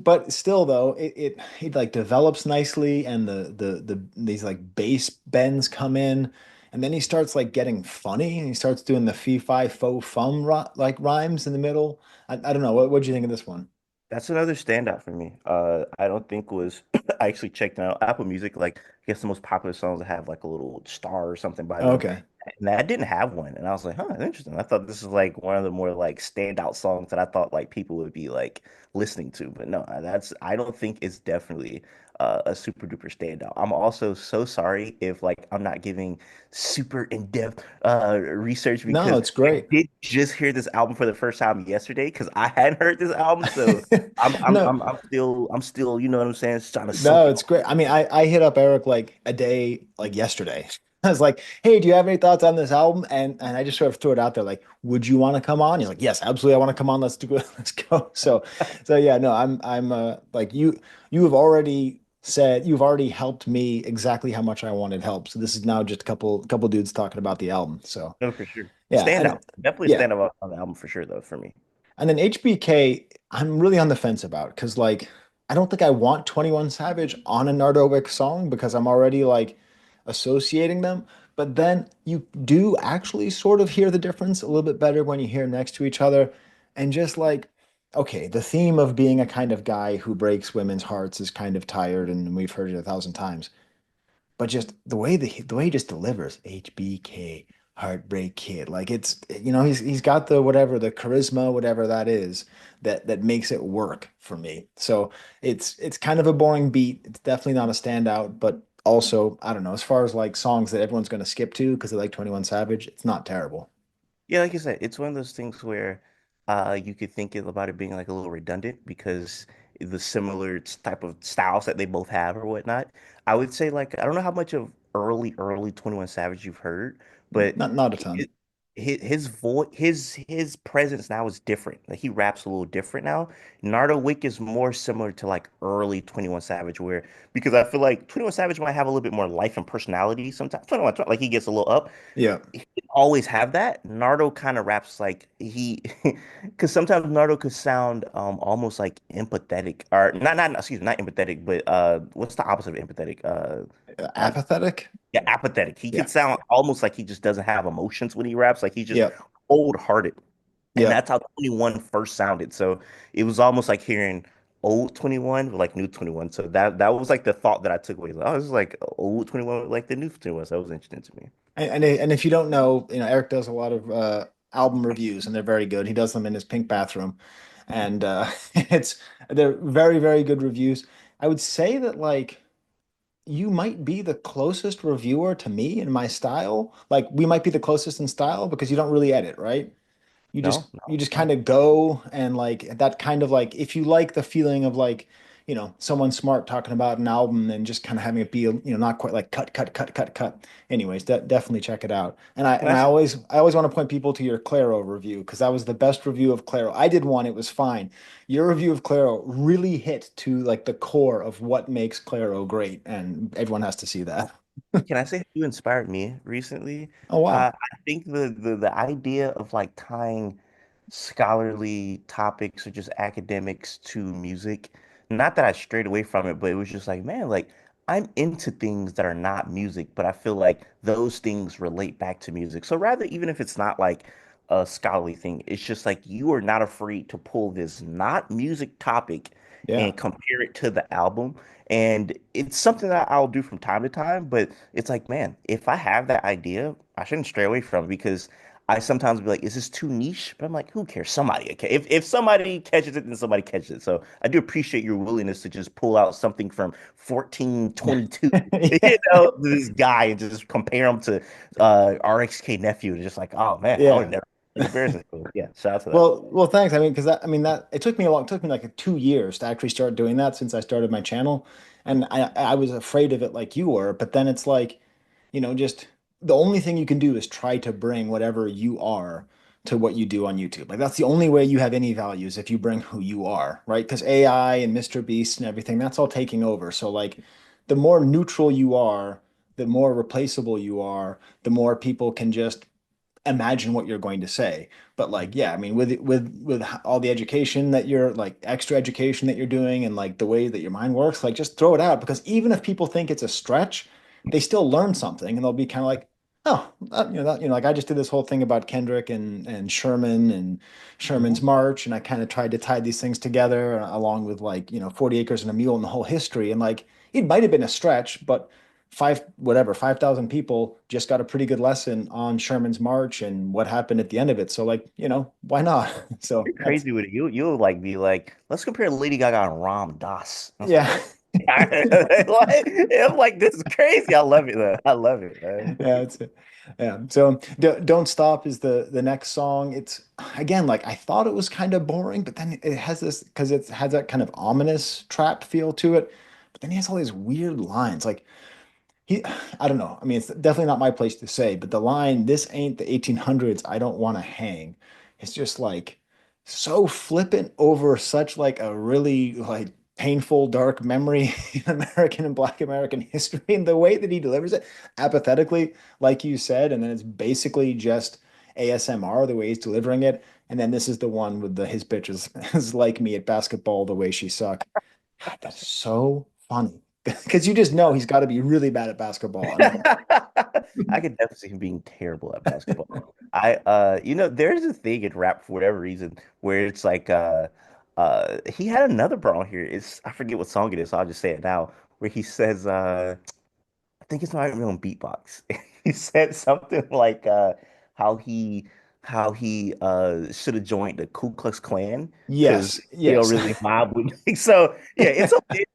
But still though, it like develops nicely and the these like bass bends come in and then he starts like getting funny and he starts doing the fee fi fo fum like rhymes in the middle. I don't know. What do you think of this one? That's another standout for me. I don't think was I actually checked out Apple Music, like I guess the most popular songs that have like a little star or something by them. Okay. And that didn't have one. And I was like, huh, interesting. I thought this is like one of the more like standout songs that I thought like people would be like listening to. But no, I don't think it's definitely a super duper standout. I'm also so sorry if like I'm not giving super in-depth research No, because it's I great. did just hear this album for the first time yesterday because I hadn't heard this album. So No, I'm still, you know what I'm saying, just trying to no, soak it it's all. great. I mean, I hit up Eric like a day like yesterday. I was like, "Hey, do you have any thoughts on this album?" And I just sort of threw it out there like, "Would you want to come on?" He's like, "Yes, absolutely. I want to come on. Let's do it. Let's go." So yeah, no, I'm like you have already said you've already helped me exactly how much I wanted help. So this is now just a couple dudes talking about the album. So No, for sure. yeah, Stand and out. Definitely yeah. stand out on the album for sure, though, for me. And then HBK, I'm really on the fence about because like I don't think I want 21 Savage on a Nardo Wick song because I'm already like associating them. But then you do actually sort of hear the difference a little bit better when you hear next to each other. And just like, okay, the theme of being a kind of guy who breaks women's hearts is kind of tired, and we've heard it 1,000 times. But just the way he just delivers HBK Heartbreak Kid, like it's he's got the whatever the charisma, whatever that is, that makes it work for me. So it's kind of a boring beat. It's definitely not a standout, but also I don't know, as far as like songs that everyone's going to skip to because they like 21 Savage, it's not terrible. Yeah, like I said, it's one of those things where you could think about it being like a little redundant because the similar type of styles that they both have or whatnot. I would say like I don't know how much of early 21 Savage you've heard, but Not a ton. his voice his presence now is different. Like he raps a little different now. Nardo Wick is more similar to like early 21 Savage where because I feel like 21 Savage might have a little bit more life and personality sometimes. 21, like he gets a little up Yeah. he didn't always have that. Nardo kind of raps like he, because sometimes Nardo could sound almost like empathetic or not excuse me not empathetic but what's the opposite of empathetic not Apathetic? yeah apathetic. He Yeah. could sound almost like he just doesn't have emotions when he raps. Like he's just Yeah. cold-hearted, and Yeah. that's how 21 first sounded. So it was almost like hearing old 21 with like new 21. So that was like the thought that I took away. Like, oh, this is like old 21 with like the new 21. So that was interesting to me. And if you don't know, Eric does a lot of album reviews, and they're very good. He does them in his pink bathroom, and it's they're very, very good reviews. I would say that like you might be the closest reviewer to me in my style. Like we might be the closest in style because you don't really edit, right? You just No, you no, just kind no. of go and like that kind of like if you like the feeling of like someone smart talking about an album and just kind of having it be not quite like cut. Anyways, definitely check it out. And I Can and I I always want to point people to your Claro review because that was the best review of Claro. I did one, it was fine. Your review of Claro really hit to like the core of what makes Claro great, and everyone has to see that. Can I say you inspired me recently? Oh wow. I think the idea of like tying scholarly topics or just academics to music, not that I strayed away from it, but it was just like, man, like I'm into things that are not music, but I feel like those things relate back to music. So rather, even if it's not like a scholarly thing, it's just like you are not afraid to pull this not music topic Yeah. and compare it to the album. And it's something that I'll do from time to time, but it's like, man, if I have that idea, I shouldn't stray away from it because I sometimes be like, is this too niche? But I'm like, who cares? Somebody, okay. If somebody catches it, then somebody catches it. So I do appreciate your willingness to just pull out something from 1422, Yeah. this guy and just compare him to RXK nephew. And just like, oh man, I would Yeah. never in comparison. So, yeah, shout out to that. Well, thanks. I mean, because that it took me it took me like 2 years to actually start doing that since I started my channel, and I was afraid of it like you were. But then it's like, just the only thing you can do is try to bring whatever you are to what you do on YouTube. Like that's the only way you have any values if you bring who you are, right? Because AI and Mr. Beast and everything, that's all taking over. So like, the more neutral you are, the more replaceable you are, the more people can just imagine what you're going to say. But like, yeah, I mean, with all the education that you're like extra education that you're doing and like the way that your mind works, like just throw it out because even if people think it's a stretch, they still learn something and they'll be kind of like, Oh, like I just did this whole thing about Kendrick and Sherman and Sherman's Mhm. March, and I kind of tried to tie these things together along with 40 Acres and a Mule and the whole history. And like it might have been a stretch, but 5,000 people just got a pretty good lesson on Sherman's March and what happened at the end of it. So like, why not? So You're that's crazy with it. You'll like be like, let's compare Lady Gaga and Ram Dass. I was like, yeah. what? I'm like, this is crazy. I love it though. I love it, man. Yeah, that's it. Yeah. So Don't Stop is the next song. It's again like I thought it was kind of boring, but then it has this because it has that kind of ominous trap feel to it. But then he has all these weird lines. Like he, I don't know. I mean, it's definitely not my place to say, but the line, "This ain't the 1800s. I don't want to hang." It's just like so flippant over such like a really like painful, dark memory in American and Black American history, and the way that he delivers it, apathetically, like you said, and then it's basically just ASMR the way he's delivering it. And then this is the one with his bitches is like me at basketball the way she suck. God, that's so funny. Because you just know he's got to be really bad at basketball. And then, I could definitely see him being terrible at basketball. There's a thing in rap for whatever reason where it's like, he had another bar on here. I forget what song it is, so I'll just say it now. Where he says, I think it's not even on Beatbox. He said something like, how he should have joined the Ku Klux Klan because yes, he don't yes. really mob with. So yeah,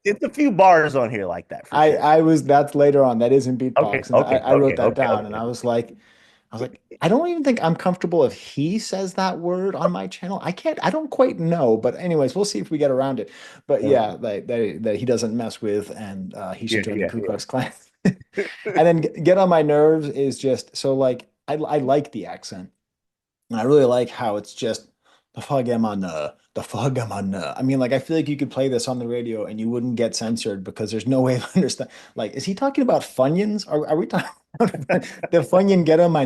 it's a few bars on here like that for sure. That's later on. That is in Okay, beatbox. And okay, I wrote okay, that okay, down and okay. I was like, I don't even think I'm comfortable if he says that word on my channel. I don't quite know. But anyways, we'll see if we get around it. But Uh, yeah, that he doesn't mess with and he should yeah, join the yeah, Ku yeah. Klux Klan. And then Get on My Nerves is just so like I like the accent. And I really like how it's just the fuck am I the fuck am I I mean, like I feel like you could play this on the radio and you wouldn't get censored because there's no way of understand. Like, is he talking about Funyuns? Are we talking about the Funyun get on my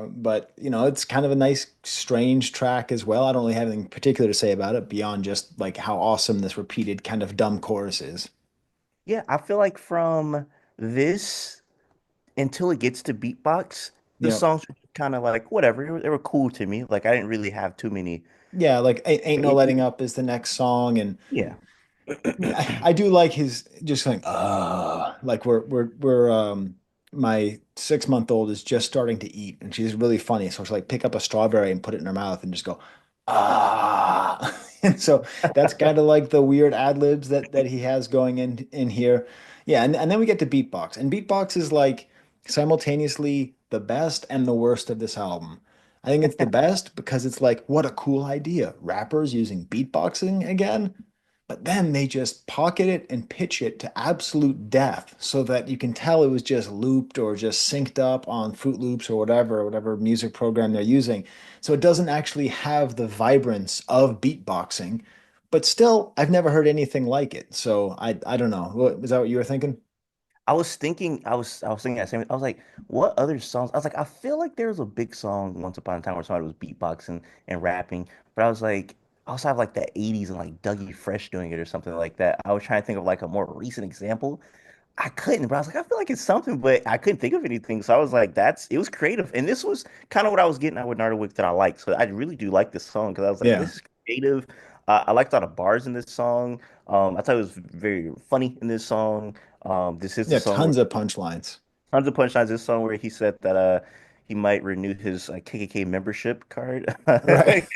but it's kind of a nice, strange track as well. I don't really have anything particular to say about it beyond just like how awesome this repeated kind of dumb chorus is. Yeah, I feel like from this until it gets to beatbox, the Yep. songs were kind of like whatever. They were cool to me. Like I didn't really have too many Yeah, like Ain't No Letting issues. Up is the next song, and Yeah. I do like his just like like we're my 6 month old is just starting to eat and she's really funny. So she'll like pick up a strawberry and put it in her mouth and just go ah. And so that's kind of like the weird ad libs that he has going in here. Yeah, and then we get to beatbox. And beatbox is like simultaneously the best and the worst of this album. I think it's the best because it's like, what a cool idea. Rappers using beatboxing again. But then they just pocket it and pitch it to absolute death so that you can tell it was just looped or just synced up on Fruit Loops or whatever music program they're using. So it doesn't actually have the vibrance of beatboxing. But still, I've never heard anything like it. So I don't know. Was that what you were thinking? I was thinking that same. I was like, what other songs? I was like, I feel like there was a big song once upon a time where somebody was beatboxing and rapping, but I was like, I also have like the 80s and like Dougie Fresh doing it or something like that. I was trying to think of like a more recent example. I couldn't, but I was like, I feel like it's something, but I couldn't think of anything. So I was like, it was creative. And this was kind of what I was getting at with Nardo Wick that I like. So I really do like this song because I was like, Yeah. this is creative. I liked all the bars in this song. I thought it was very funny in this song. This is the Yeah, song where tons of punchlines. tons of punchlines. This song where he said that he might renew his KKK membership card. Right.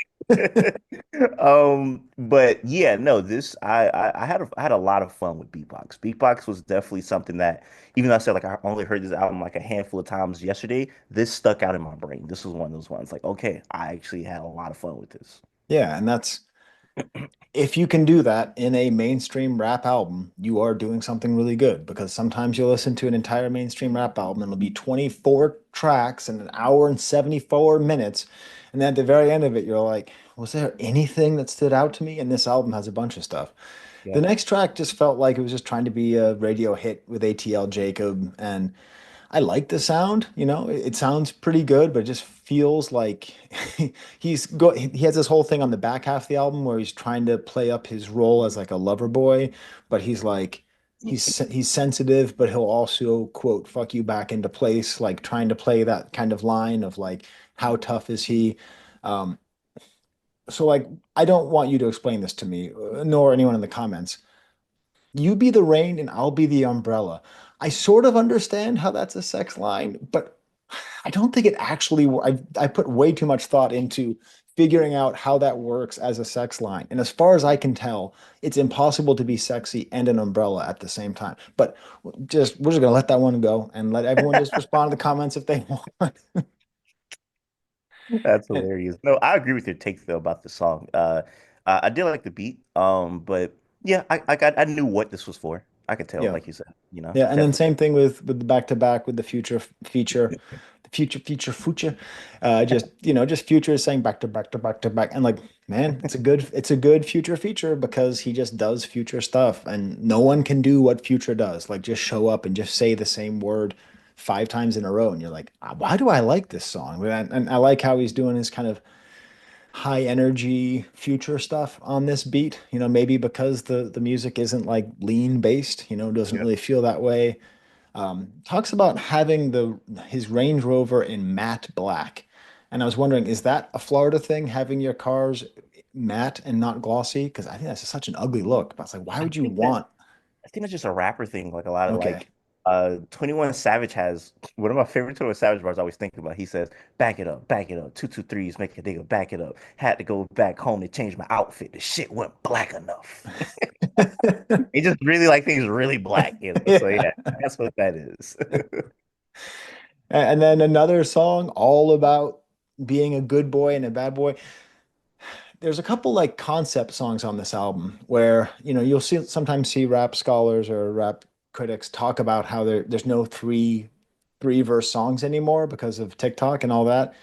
But yeah, no, this I had a lot of fun with Beatbox. Beatbox was definitely something that even though I said like I only heard this album like a handful of times yesterday, this stuck out in my brain. This was one of those ones like, okay, I actually had a lot of fun with this. Yeah, and that's if you can do that in a mainstream rap album, you are doing something really good because sometimes you'll listen to an entire mainstream rap album and it'll be 24 tracks and an hour and 74 minutes. And then at the very end of it, you're like, was there anything that stood out to me? And this album has a bunch of stuff. The Yeah. next track just felt like it was just trying to be a radio hit with ATL Jacob. And I like the sound, it sounds pretty good, but it just feels like he has this whole thing on the back half of the album where he's trying to play up his role as like a lover boy, but he's like he's sensitive, but he'll also quote "fuck you" back into place, like trying to play that kind of line of like how tough is he? Um, so like I don't want you to explain this to me, nor anyone in the comments. You be the rain and I'll be the umbrella. I sort of understand how that's a sex line, but I don't think it actually. I put way too much thought into figuring out how that works as a sex line. And as far as I can tell, it's impossible to be sexy and an umbrella at the same time. But just we're just gonna let that one go and let everyone just respond to the comments if they want. That's hilarious. No, I agree with your take though about the song. I did like the beat. But yeah, I knew what this was for. I could tell, Yeah. like you said, Yeah, and then definitely. same thing with the back to back with the future feature, the future. Just just future is saying back to back to back to back, and like man, it's a good future feature because he just does future stuff, and no one can do what future does. Like just show up and just say the same word 5 times in a row, and you're like, why do I like this song? And I like how he's doing his kind of high energy future stuff on this beat. Maybe because the music isn't like lean based, doesn't Yeah. really feel that way. Talks about having the his Range Rover in matte black. And I was wondering, is that a Florida thing, having your cars matte and not glossy? Because I think that's such an ugly look. But it's like, why I would you think that want? I think that's just a rapper thing. Like a lot of Okay. 21 Savage has one of my favorite 21 Savage bars I always think about. He says, back it up, 223s, make a nigga back it up. Had to go back home to change my outfit. The shit went black enough. He just really like things really black. So Yeah. yeah, that's what that is. And then another song all about being a good boy and a bad boy. There's a couple like concept songs on this album where, you'll sometimes see rap scholars or rap critics talk about how there's no three verse songs anymore because of TikTok and all that.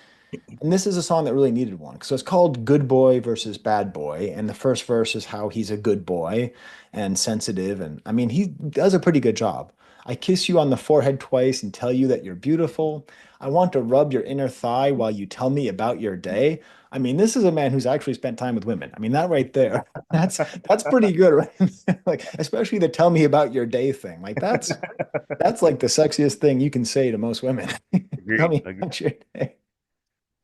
And this is a song that really needed one. So it's called Good Boy versus Bad Boy. And the first verse is how he's a good boy and sensitive. And I mean, he does a pretty good job. I kiss you on the forehead twice and tell you that you're beautiful. I want to rub your inner thigh while you tell me about your day. I mean, this is a man who's actually spent time with women. I mean, that right there, that's pretty good, right? Like, especially the tell me about your day thing. Like that's like the sexiest thing you can say to most women. Tell Agreed. me Agreed. about your day.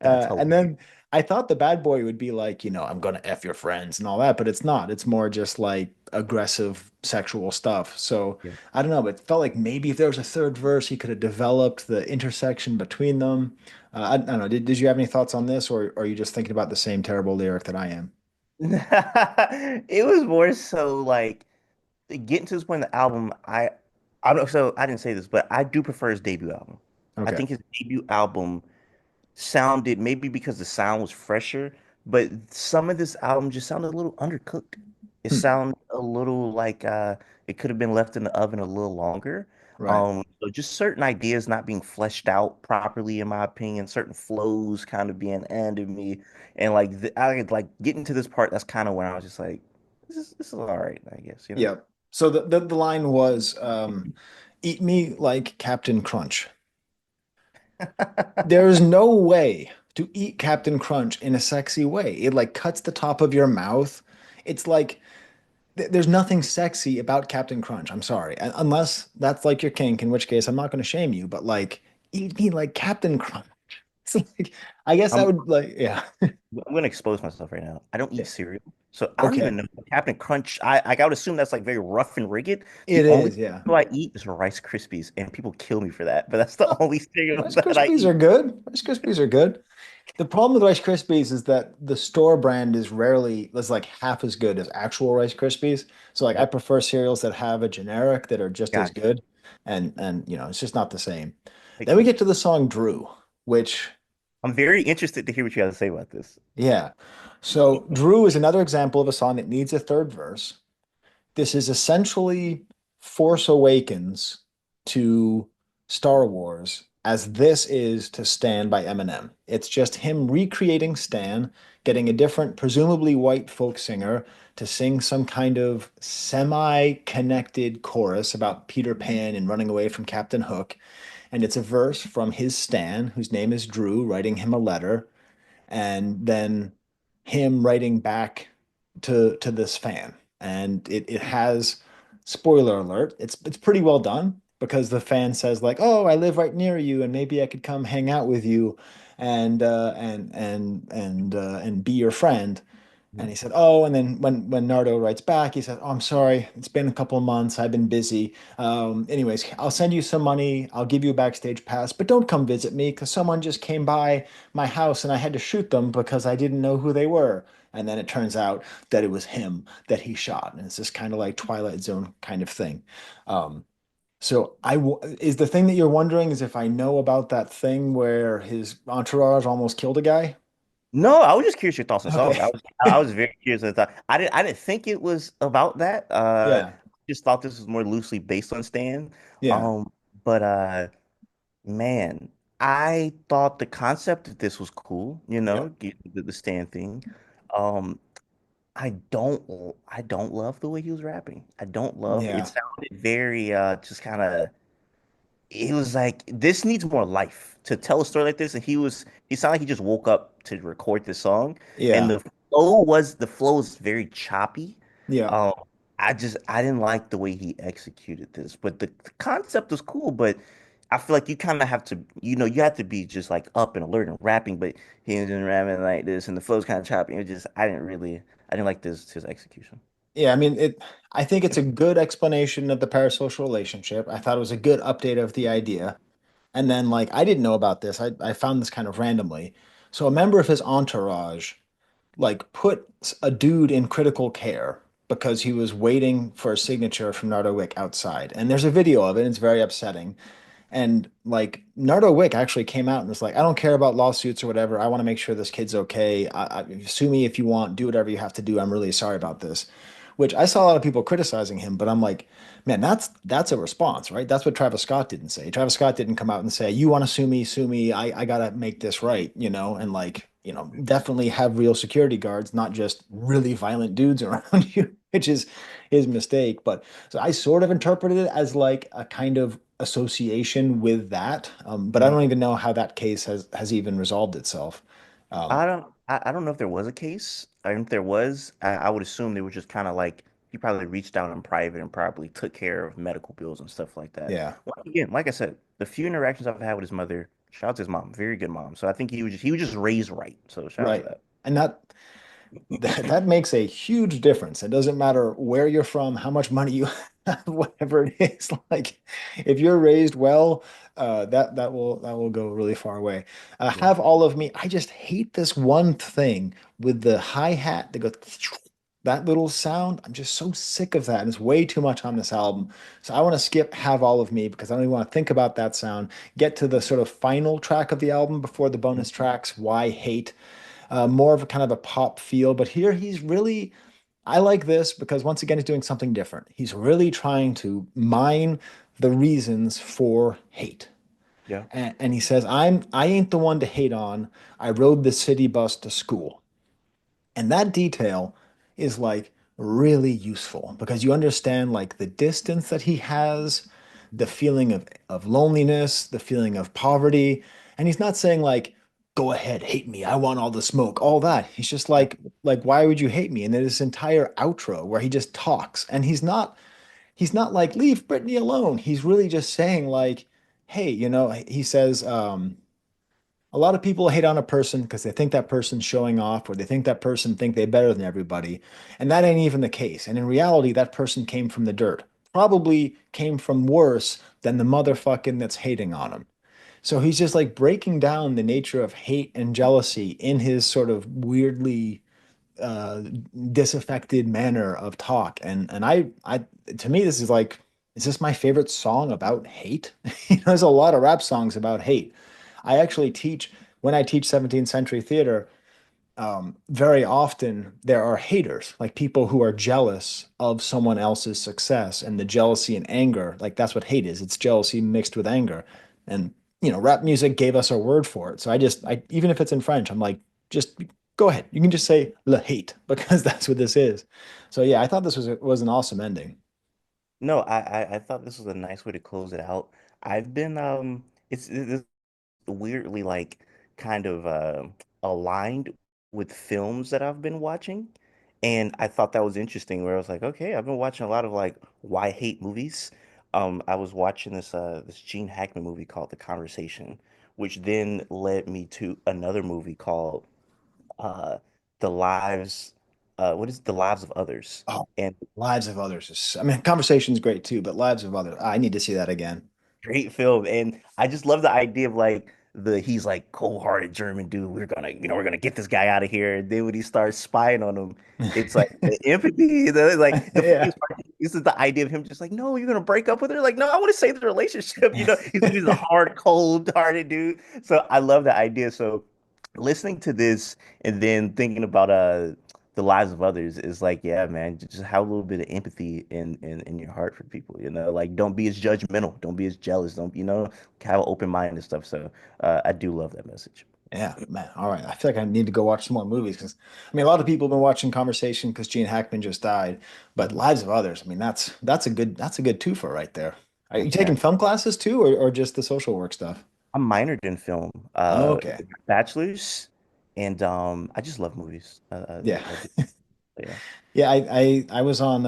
That's And hilarious. then I thought the bad boy would be like, I'm gonna F your friends and all that, but it's not. It's more just like aggressive sexual stuff. So Yeah. I don't know, but it felt like maybe if there was a third verse, he could have developed the intersection between them. I don't know. Did you have any thoughts on this, or are you just thinking about the same terrible lyric that I am? It was more so like getting to this point in the album. I don't. So I didn't say this, but I do prefer his debut album. I Okay. think his debut album sounded maybe because the sound was fresher, but some of this album just sounded a little undercooked. It Hmm. sounded a little like it could have been left in the oven a little longer. Right. So just certain ideas not being fleshed out properly, in my opinion, certain flows kind of being handed me, and like I like getting to this part. That's kind of when I was just like, this is all right, I guess. Yeah. So the line was, "Eat me like Captain Crunch." There's no way to eat Captain Crunch in a sexy way. It like cuts the top of your mouth. It's like there's nothing sexy about Captain Crunch. I'm sorry. Unless that's like your kink, in which case I'm not going to shame you, but like eat me like Captain Crunch. It's like I guess I I'm would like yeah. I'm gonna expose myself right now. I don't eat cereal, so I don't Okay. even know what Captain Crunch. I would assume that's like very rough and rigid. The It only is, yeah. cereal I eat is Rice Krispies, and people kill me for that. But that's the Oh, only cereal Rice that I Krispies eat. are good. Rice Krispies are good. The problem with Rice Krispies is that the store brand is like half as good as actual Rice Krispies. So like I Yep, prefer cereals that have a generic that are just as got it. good. And it's just not the same. Makes Then we sense. get to the song Drew, which I'm very interested to hear what you have to say about this. yeah. So Drew is another example of a song that needs a third verse. This is essentially Force Awakens to Star Wars, as this is to Stan by Eminem. It's just him recreating Stan, getting a different, presumably white folk singer to sing some kind of semi-connected chorus about Peter Pan and running away from Captain Hook. And it's a verse from his Stan, whose name is Drew, writing him a letter, and then him writing back to this fan. And it has spoiler alert, it's pretty well done because the fan says like, "Oh, I live right near you, and maybe I could come hang out with you, and be your friend." And Mhm. he said, "Oh," and then when Nardo writes back, he said, "Oh, I'm sorry. It's been a couple of months. I've been busy. Anyways, I'll send you some money. I'll give you a backstage pass, but don't come visit me because someone just came by my house and I had to shoot them because I didn't know who they were." And then it turns out that it was him that he shot, and it's this kind of like Twilight Zone kind of thing. Um, is the thing that you're wondering is if I know about that thing where his entourage almost killed a guy? No, I was just curious your thoughts on the song. Okay. I was very curious. I didn't think it was about that. Yeah. Just thought this was more loosely based on Stan. Yeah. But man, I thought the concept of this was cool. Yeah. The Stan thing. Um, I don't love the way he was rapping. I don't love it. It Yeah. sounded very just kind of it was like this needs more life to tell a story like this. And he sounded like he just woke up to record this song. And Yeah. the flow is very choppy. Yeah. Um, I didn't like the way he executed this, but the concept was cool. But I feel like you kind of have to, you have to be just like up and alert and rapping. But he was just rapping like this, and the flow's kind of choppy. I didn't like this his execution. Yeah. I mean, I think it's a good explanation of the parasocial relationship. I thought it was a good update of the idea. And then, like, I didn't know about this. I found this kind of randomly. So, a member of his entourage, like, put a dude in critical care because he was waiting for a signature from Nardo Wick outside. And there's a video of it, and it's very upsetting. And like Nardo Wick actually came out and was like, I don't care about lawsuits or whatever. I want to make sure this kid's okay. Sue me if you want. Do whatever you have to do. I'm really sorry about this. Which I saw a lot of people criticizing him, but I'm like, man, that's a response, right? That's what Travis Scott didn't say. Travis Scott didn't come out and say, you want to sue me, sue me. I gotta make this right, and like, definitely have real security guards, not just really violent dudes around you, which is his mistake. But so I sort of interpreted it as like a kind of association with that. But I don't even know how that case has even resolved itself. Um, I don't know if there was a case. And if there was, I would assume they were just kind of like he probably reached out in private and probably took care of medical bills and stuff like that. yeah, Again, like I said, the few interactions I've had with his mother, shout out to his mom, very good mom. So I think he was just raised right. So shout out to right. that. And that makes a huge difference. It doesn't matter where you're from, how much money you have, whatever it is. Like if you're raised well, that will go really far away. Yeah. Have all of me. I just hate this one thing with the hi-hat that goes that little sound. I'm just so sick of that, and it's way too much on this album. So I want to skip Have All of Me because I don't even want to think about that sound. Get to the sort of final track of the album before the bonus tracks. Why Hate? More of a kind of a pop feel. But here he's really, I like this because once again, he's doing something different. He's really trying to mine the reasons for hate. Yeah. And he says, I ain't the one to hate on. I rode the city bus to school. And that detail is like really useful because you understand like the distance that he has, the feeling of loneliness, the feeling of poverty. And he's not saying like, go ahead, hate me. I want all the smoke, all that. He's just Yeah. like, why would you hate me? And then this entire outro where he just talks and he's not like, leave Brittany alone. He's really just saying like, hey, he says, a lot of people hate on a person because they think that person's showing off or they think that person think they're better than everybody. And that ain't even the case. And in reality, that person came from the dirt. Probably came from worse than the motherfucking that's hating on him. So he's just like breaking down the nature of hate and jealousy in his sort of weirdly uh disaffected manner of talk. And I to me this is like is this my favorite song about hate? There's a lot of rap songs about hate. I actually teach when I teach 17th century theater, very often there are haters, like people who are jealous of someone else's success, and the jealousy and anger, like that's what hate is. It's jealousy mixed with anger. And rap music gave us a word for it. So I even if it's in French, I'm like, just go ahead. You can just say le hate because that's what this is. So yeah, I thought this was an awesome ending. No, I thought this was a nice way to close it out. I've been it's weirdly like kind of aligned with films that I've been watching. And I thought that was interesting where I was like, okay, I've been watching a lot of like why I hate movies. I was watching this Gene Hackman movie called The Conversation, which then led me to another movie called uh The Lives what is it? The Lives of Others. Oh, And Lives of Others is, I mean, Conversation's great too, but Lives of Others, I need to see that again. great film. And I just love the idea of like the he's like cold-hearted German dude. We're gonna get this guy out of here. And then when he starts spying on him, it's like the empathy, like the Yeah. funniest part is the idea of him just like, no, you're gonna break up with her. Like, no, I want to save the relationship. He's just a hard, cold-hearted dude. So I love that idea. So listening to this and then thinking about the lives of others is like, yeah, man, just have a little bit of empathy in your heart for people, like don't be as judgmental, don't be as jealous, don't, have an open mind and stuff. So I do love that message. Yeah, man. All right. I feel like I need to go watch some more movies because I mean a lot of people have been watching Conversation because Gene Hackman just died, but Mhm. Lives of Others, I mean that's a good twofer right there. Are you Yeah, taking film classes too or just the social work stuff? I'm minored in film, Okay. bachelor's, and I just love movies. Yeah. I do. Yeah. Yeah, I was on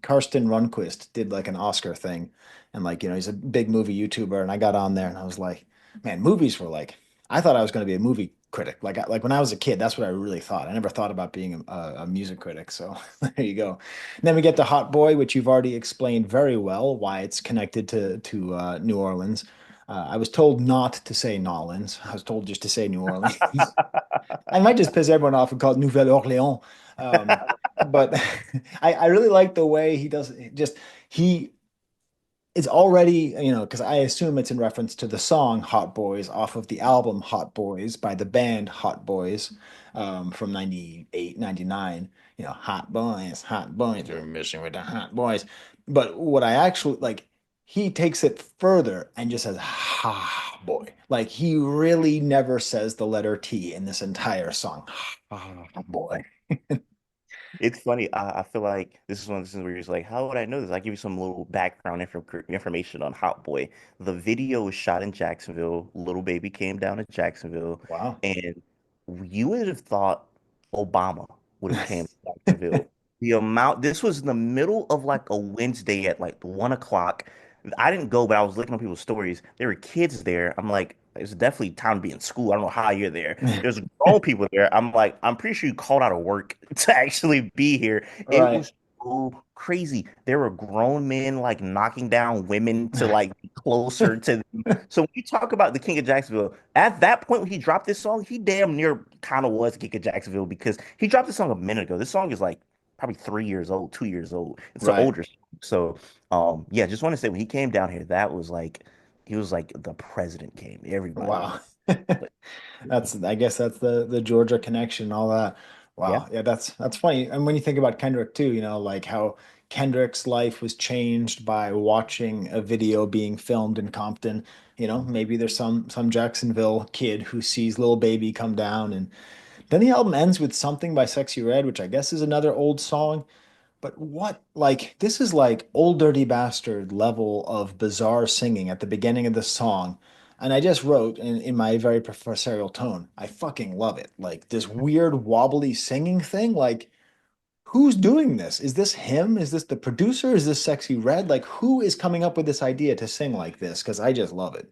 Karsten Rundquist did like an Oscar thing and like, he's a big movie YouTuber and I got on there and I was like, man, movies were like I thought I was going to be a movie critic. Like when I was a kid, that's what I really thought. I never thought about being a music critic. So there you go. And then we get to Hot Boy, which you've already explained very well why it's connected to New Orleans. I was told not to say Nolans. I was told just to say New Orleans. I might just piss everyone off and call it Nouvelle Orléans. But I really like the way he does it. Just he is already, because I assume it's in reference to the song Hot Boys off of the album Hot Boys by the band Hot Boys from 98, 99. Hot Boys, we're missing with the Hot Boys. But what I actually like, he takes it further and just says, ha, boy. Like he really never says the letter T in this entire song. Ha, boy. It's funny. I feel like this is one of the things where you're just like, how would I know this? I give you some little background information on Hot Boy. The video was shot in Jacksonville. Little baby came down to Jacksonville, Wow. and you would have thought Obama would have came to Jacksonville. The amount. This was in the middle of like a Wednesday at like 1 o'clock. I didn't go, but I was looking at people's stories. There were kids there. I'm like, it's definitely time to be in school. I don't know how you're there. There's grown people there. I'm like, I'm pretty sure you called out of work to actually be here. It Right. was so crazy. There were grown men like knocking down women to like be closer to them. So when you talk about the King of Jacksonville, at that point when he dropped this song, he damn near kind of was King of Jacksonville because he dropped this song a minute ago. This song is like probably 3 years old, 2 years old. It's an Right. older song. So yeah, just want to say when he came down here, that was like he was like the president came. Everybody was Wow. like, like yeah. I guess that's the Georgia connection, all that. Yeah. Wow. Yeah, that's funny. And when you think about Kendrick too, like how Kendrick's life was changed by watching a video being filmed in Compton. Maybe there's some Jacksonville kid who sees Lil Baby come down and then the album ends with Something by Sexy Red, which I guess is another old song. But this is like Old Dirty Bastard level of bizarre singing at the beginning of the song. And I just wrote in my very professorial tone, I fucking love it. Like this weird wobbly singing thing. Like, who's doing this? Is this him? Is this the producer? Is this Sexy Red? Like, who is coming up with this idea to sing like this? Because I just love it.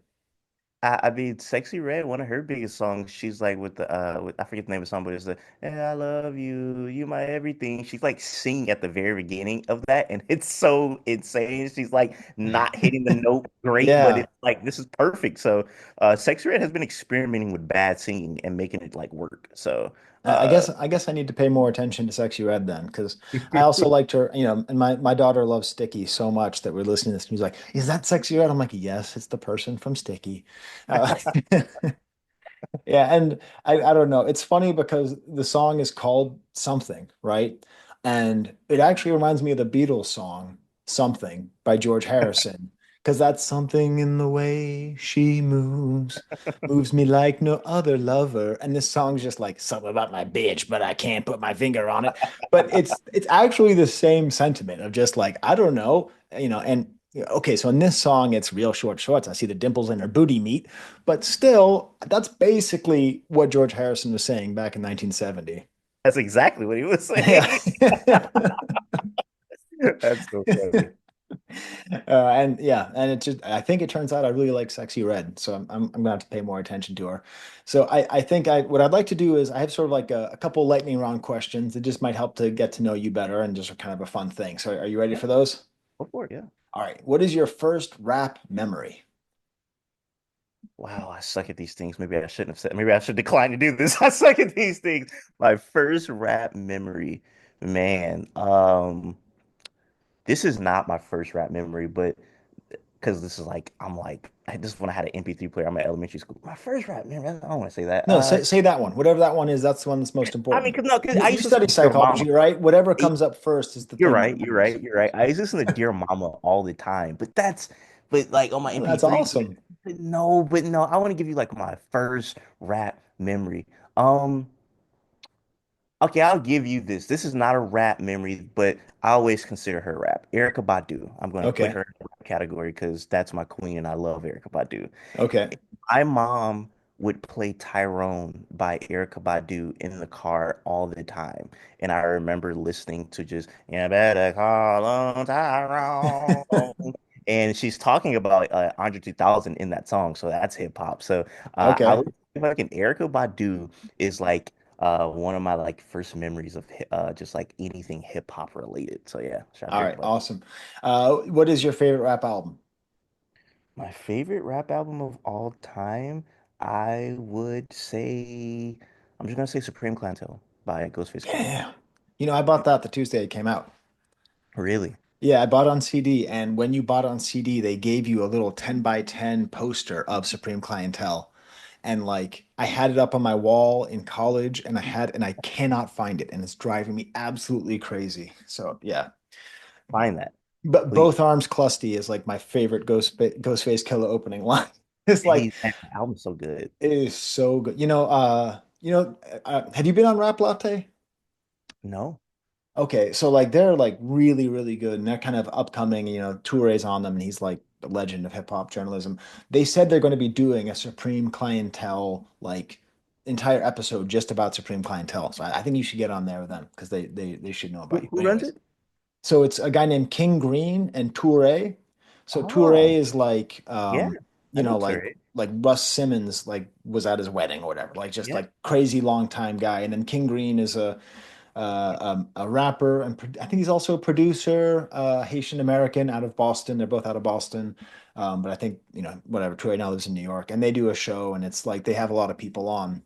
I mean, Sexy Red, one of her biggest songs, she's like with I forget the name of the song, but it's the "Yeah, I love you, you my everything." She's like singing at the very beginning of that, and it's so insane. She's like not hitting the note great, but Yeah. it's like this is perfect. So, Sexy Red has been experimenting with bad singing and making it like work. So, I uh, guess I guess I need to pay more attention to Sexy Red then, because I also liked her, and my daughter loves Sticky so much that we're listening to this music like, is that Sexy Red? I'm like, yes, it's the person from Sticky. Uh, yeah, and I don't know. It's funny because the song is called Something, right? And it actually reminds me of the Beatles song Something by George Harrison, because that's something in the way she moves me like no other lover. And this song's just like something about my bitch, but I can't put my finger on it. But it's actually the same sentiment of just like, I don't know, and okay, so in this song it's real short shorts. I see the dimples in her booty meat. But still, that's basically what George Harrison was saying back in 1970. that's exactly what he was Yeah. saying. That's so funny. And yeah, and it just I think it turns out I really like Sexy Red, so I'm gonna have to pay more attention to her. So I think I what I'd like to do is I have sort of like a couple lightning round questions that just might help to get to know you better and just are kind of a fun thing. So are you ready Yeah, for those? go for it. Yeah. All right. What is your first rap memory? Wow, I suck at these things. Maybe I shouldn't have said. Maybe I should decline to do this. I suck at these things. My first rap memory, man. This is not my first rap memory, but because this is like this is when I had an MP3 player. I'm at elementary school. My first rap memory. I don't want to say that. No, say that one. Whatever that one is, that's the one that's most I mean, important. cause no, cause You, I you used to listen study to Dear Mama. psychology, right? Whatever comes up first is the You're thing that right. You're right. matters. You're right. I used to listen to Dear Mama all the time, but like on my Oh, that's MP3. awesome. But no, I want to give you like my first rap memory. Um, okay, I'll give you this. This is not a rap memory, but I always consider her rap. Erica Badu. I'm going to put Okay. her in the rap category because that's my queen and I love Erica Badu. Okay. My mom would play Tyrone by Erica Badu in the car all the time. And I remember listening to just, you better call on Tyrone. And she's talking about Andre 3000 in that song. So that's hip hop. So I Okay. would like an Erica Badu is like one of my like first memories of just like anything hip hop related. So yeah, shout out to All Erica right. Badu. Awesome. What is your favorite rap album? My favorite rap album of all time, I would say, I'm just gonna say Supreme Clientele by Ghostface Killer. Yeah. I bought that the Tuesday it came out. Really? Yeah, I bought on CD, and when you bought on CD, they gave you a little 10 by 10 poster of Supreme Clientele. And like I had it up on my wall in college and I cannot find it, and it's driving me absolutely crazy. So yeah. Find that, But please. both arms Clusty is like my favorite Ghostface Killer opening line. It's like Man, the album's so good. it is so good. Have you been on Rap Latte? No? Okay, so like they're like really, really good and they're kind of upcoming, Touré's on them and he's like the legend of hip hop journalism. They said they're going to be doing a Supreme Clientele like entire episode just about Supreme Clientele. So I think you should get on there with them because they should know about you. Who But runs anyways, it? so it's a guy named King Green and Touré. So Oh, Touré is like yeah. I know like Turret. Russ Simmons like was at his wedding or whatever, like just Yeah. like crazy long time guy. And then King Green is a rapper, and I think he's also a producer, Haitian American out of Boston. They're both out of Boston. But I think, whatever, Troy now lives in New York, and they do a show, and it's like they have a lot of people on.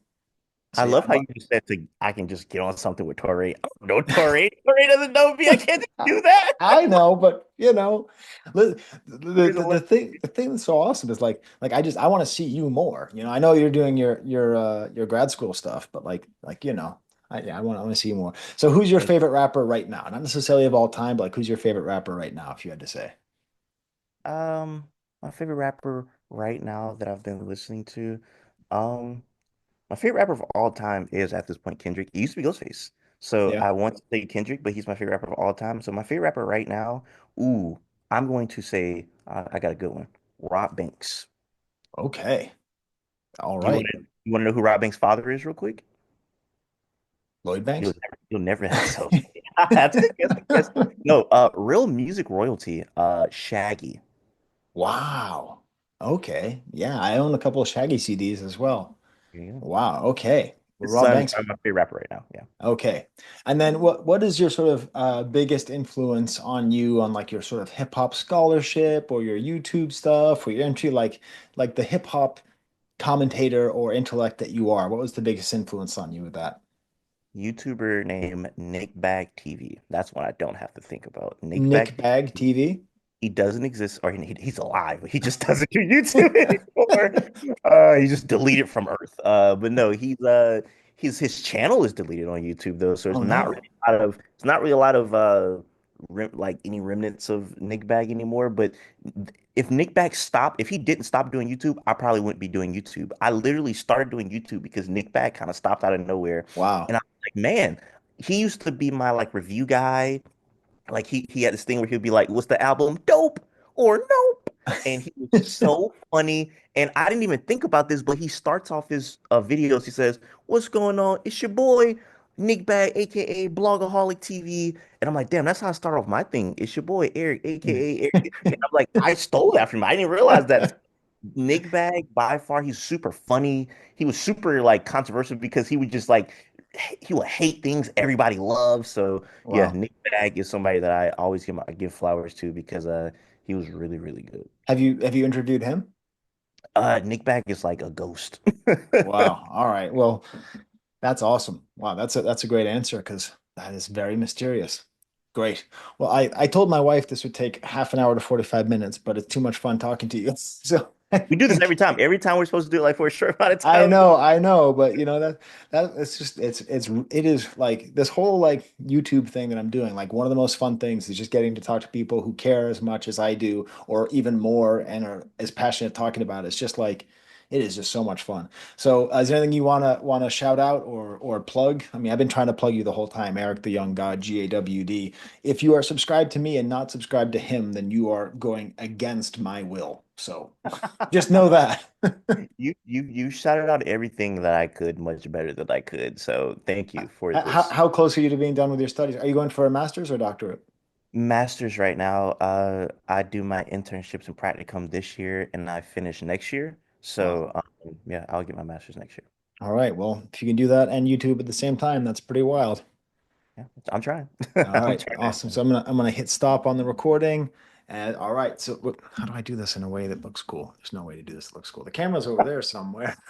I So yeah, love how you just said I can just get on something with Torre. I don't know Torre. Torre doesn't know me. I can't I do that. I know, but Torre's a legend. the thing that's so awesome is like I want to see you more. I know you're doing your grad school stuff, but yeah, I want to see you more. So who's your favorite rapper right now? Not necessarily of all time, but like who's your favorite rapper right now, if you had to say? Um, my favorite rapper right now that I've been listening to, um, my favorite rapper of all time is at this point Kendrick. He used to be Ghostface. So Yeah. I want to say Kendrick, but he's my favorite rapper of all time. So my favorite rapper right now, ooh, I'm going to say I got a good one. Rob Banks. Okay. All You want right. to you want to know who Rob Banks' father is real quick? Lloyd Banks? You'll never that's so that's a good guess, I guess. No, real music royalty, Shaggy. Wow. Okay. Yeah, I own a couple of Shaggy CDs as well. Yeah. Wow. Okay. Well, His Rob son is Banks. probably my favorite rapper right now. Yeah. Okay. And then what is your sort of biggest influence on you on like your sort of hip hop scholarship or your YouTube stuff or your entry like the hip hop commentator or intellect that you are? What was the biggest influence on you with that? YouTuber named Nick Bag TV. That's one I don't have to think about. Nick Nick Bag Bag TV. TV? He doesn't exist, or he's alive. He just doesn't do YouTube anymore. He just deleted from Earth. But no, his channel is deleted on YouTube though, so Oh no. it's not really a lot of like any remnants of Nick Bag anymore. But if Nick Bag stopped, if he didn't stop doing YouTube, I probably wouldn't be doing YouTube. I literally started doing YouTube because Nick Bag kind of stopped out of nowhere, and Wow. I was like, man, he used to be my like review guy. Like he had this thing where he'd be like, "Was the album dope or nope?" And he was so funny. And I didn't even think about this, but he starts off his videos. He says, "What's going on? It's your boy." Nick Bag, aka Blogaholic TV. And I'm like, damn, that's how I start off my thing. It's your boy Eric, aka Eric. And I'm like, I stole that from him. I didn't realize that. Nick Bag, by far, he's super funny. He was super like controversial because he would just like he would hate things everybody loves. So yeah, Wow. Nick Bag is somebody that I always give flowers to because he was really, really good. Have you interviewed him? Nick Bag is like a ghost. Wow. All right. Well, that's awesome. Wow, that's a great answer because that is very mysterious. Great. Well, I told my wife this would take half an hour to 45 minutes, but it's too much fun talking to you. So I We do this every think time. Every time we're supposed to do it like for a short amount of time. I know, but that it's just it is like this whole like YouTube thing that I'm doing. Like one of the most fun things is just getting to talk to people who care as much as I do, or even more, and are as passionate talking about it. It's just like it is just so much fun. So, is there anything you wanna shout out or plug? I mean, I've been trying to plug you the whole time, Eric the Young God, GAWD. If you are subscribed to me and not subscribed to him, then you are going against my will. So, just know that. You shouted out everything that I could much better than I could. So thank you for How this. how close are you to being done with your studies? Are you going for a master's or doctorate? Master's right now. I do my internships and practicum this year, and I finish next year. Wow. So yeah, I'll get my master's next year. All right. Well, if you can do that and YouTube at the same time, that's pretty wild. Yeah, I'm trying. All I'm right. trying. Awesome. So I'm gonna hit stop on the recording. And all right. So how do I do this in a way that looks cool? There's no way to do this that looks cool. The camera's over there somewhere.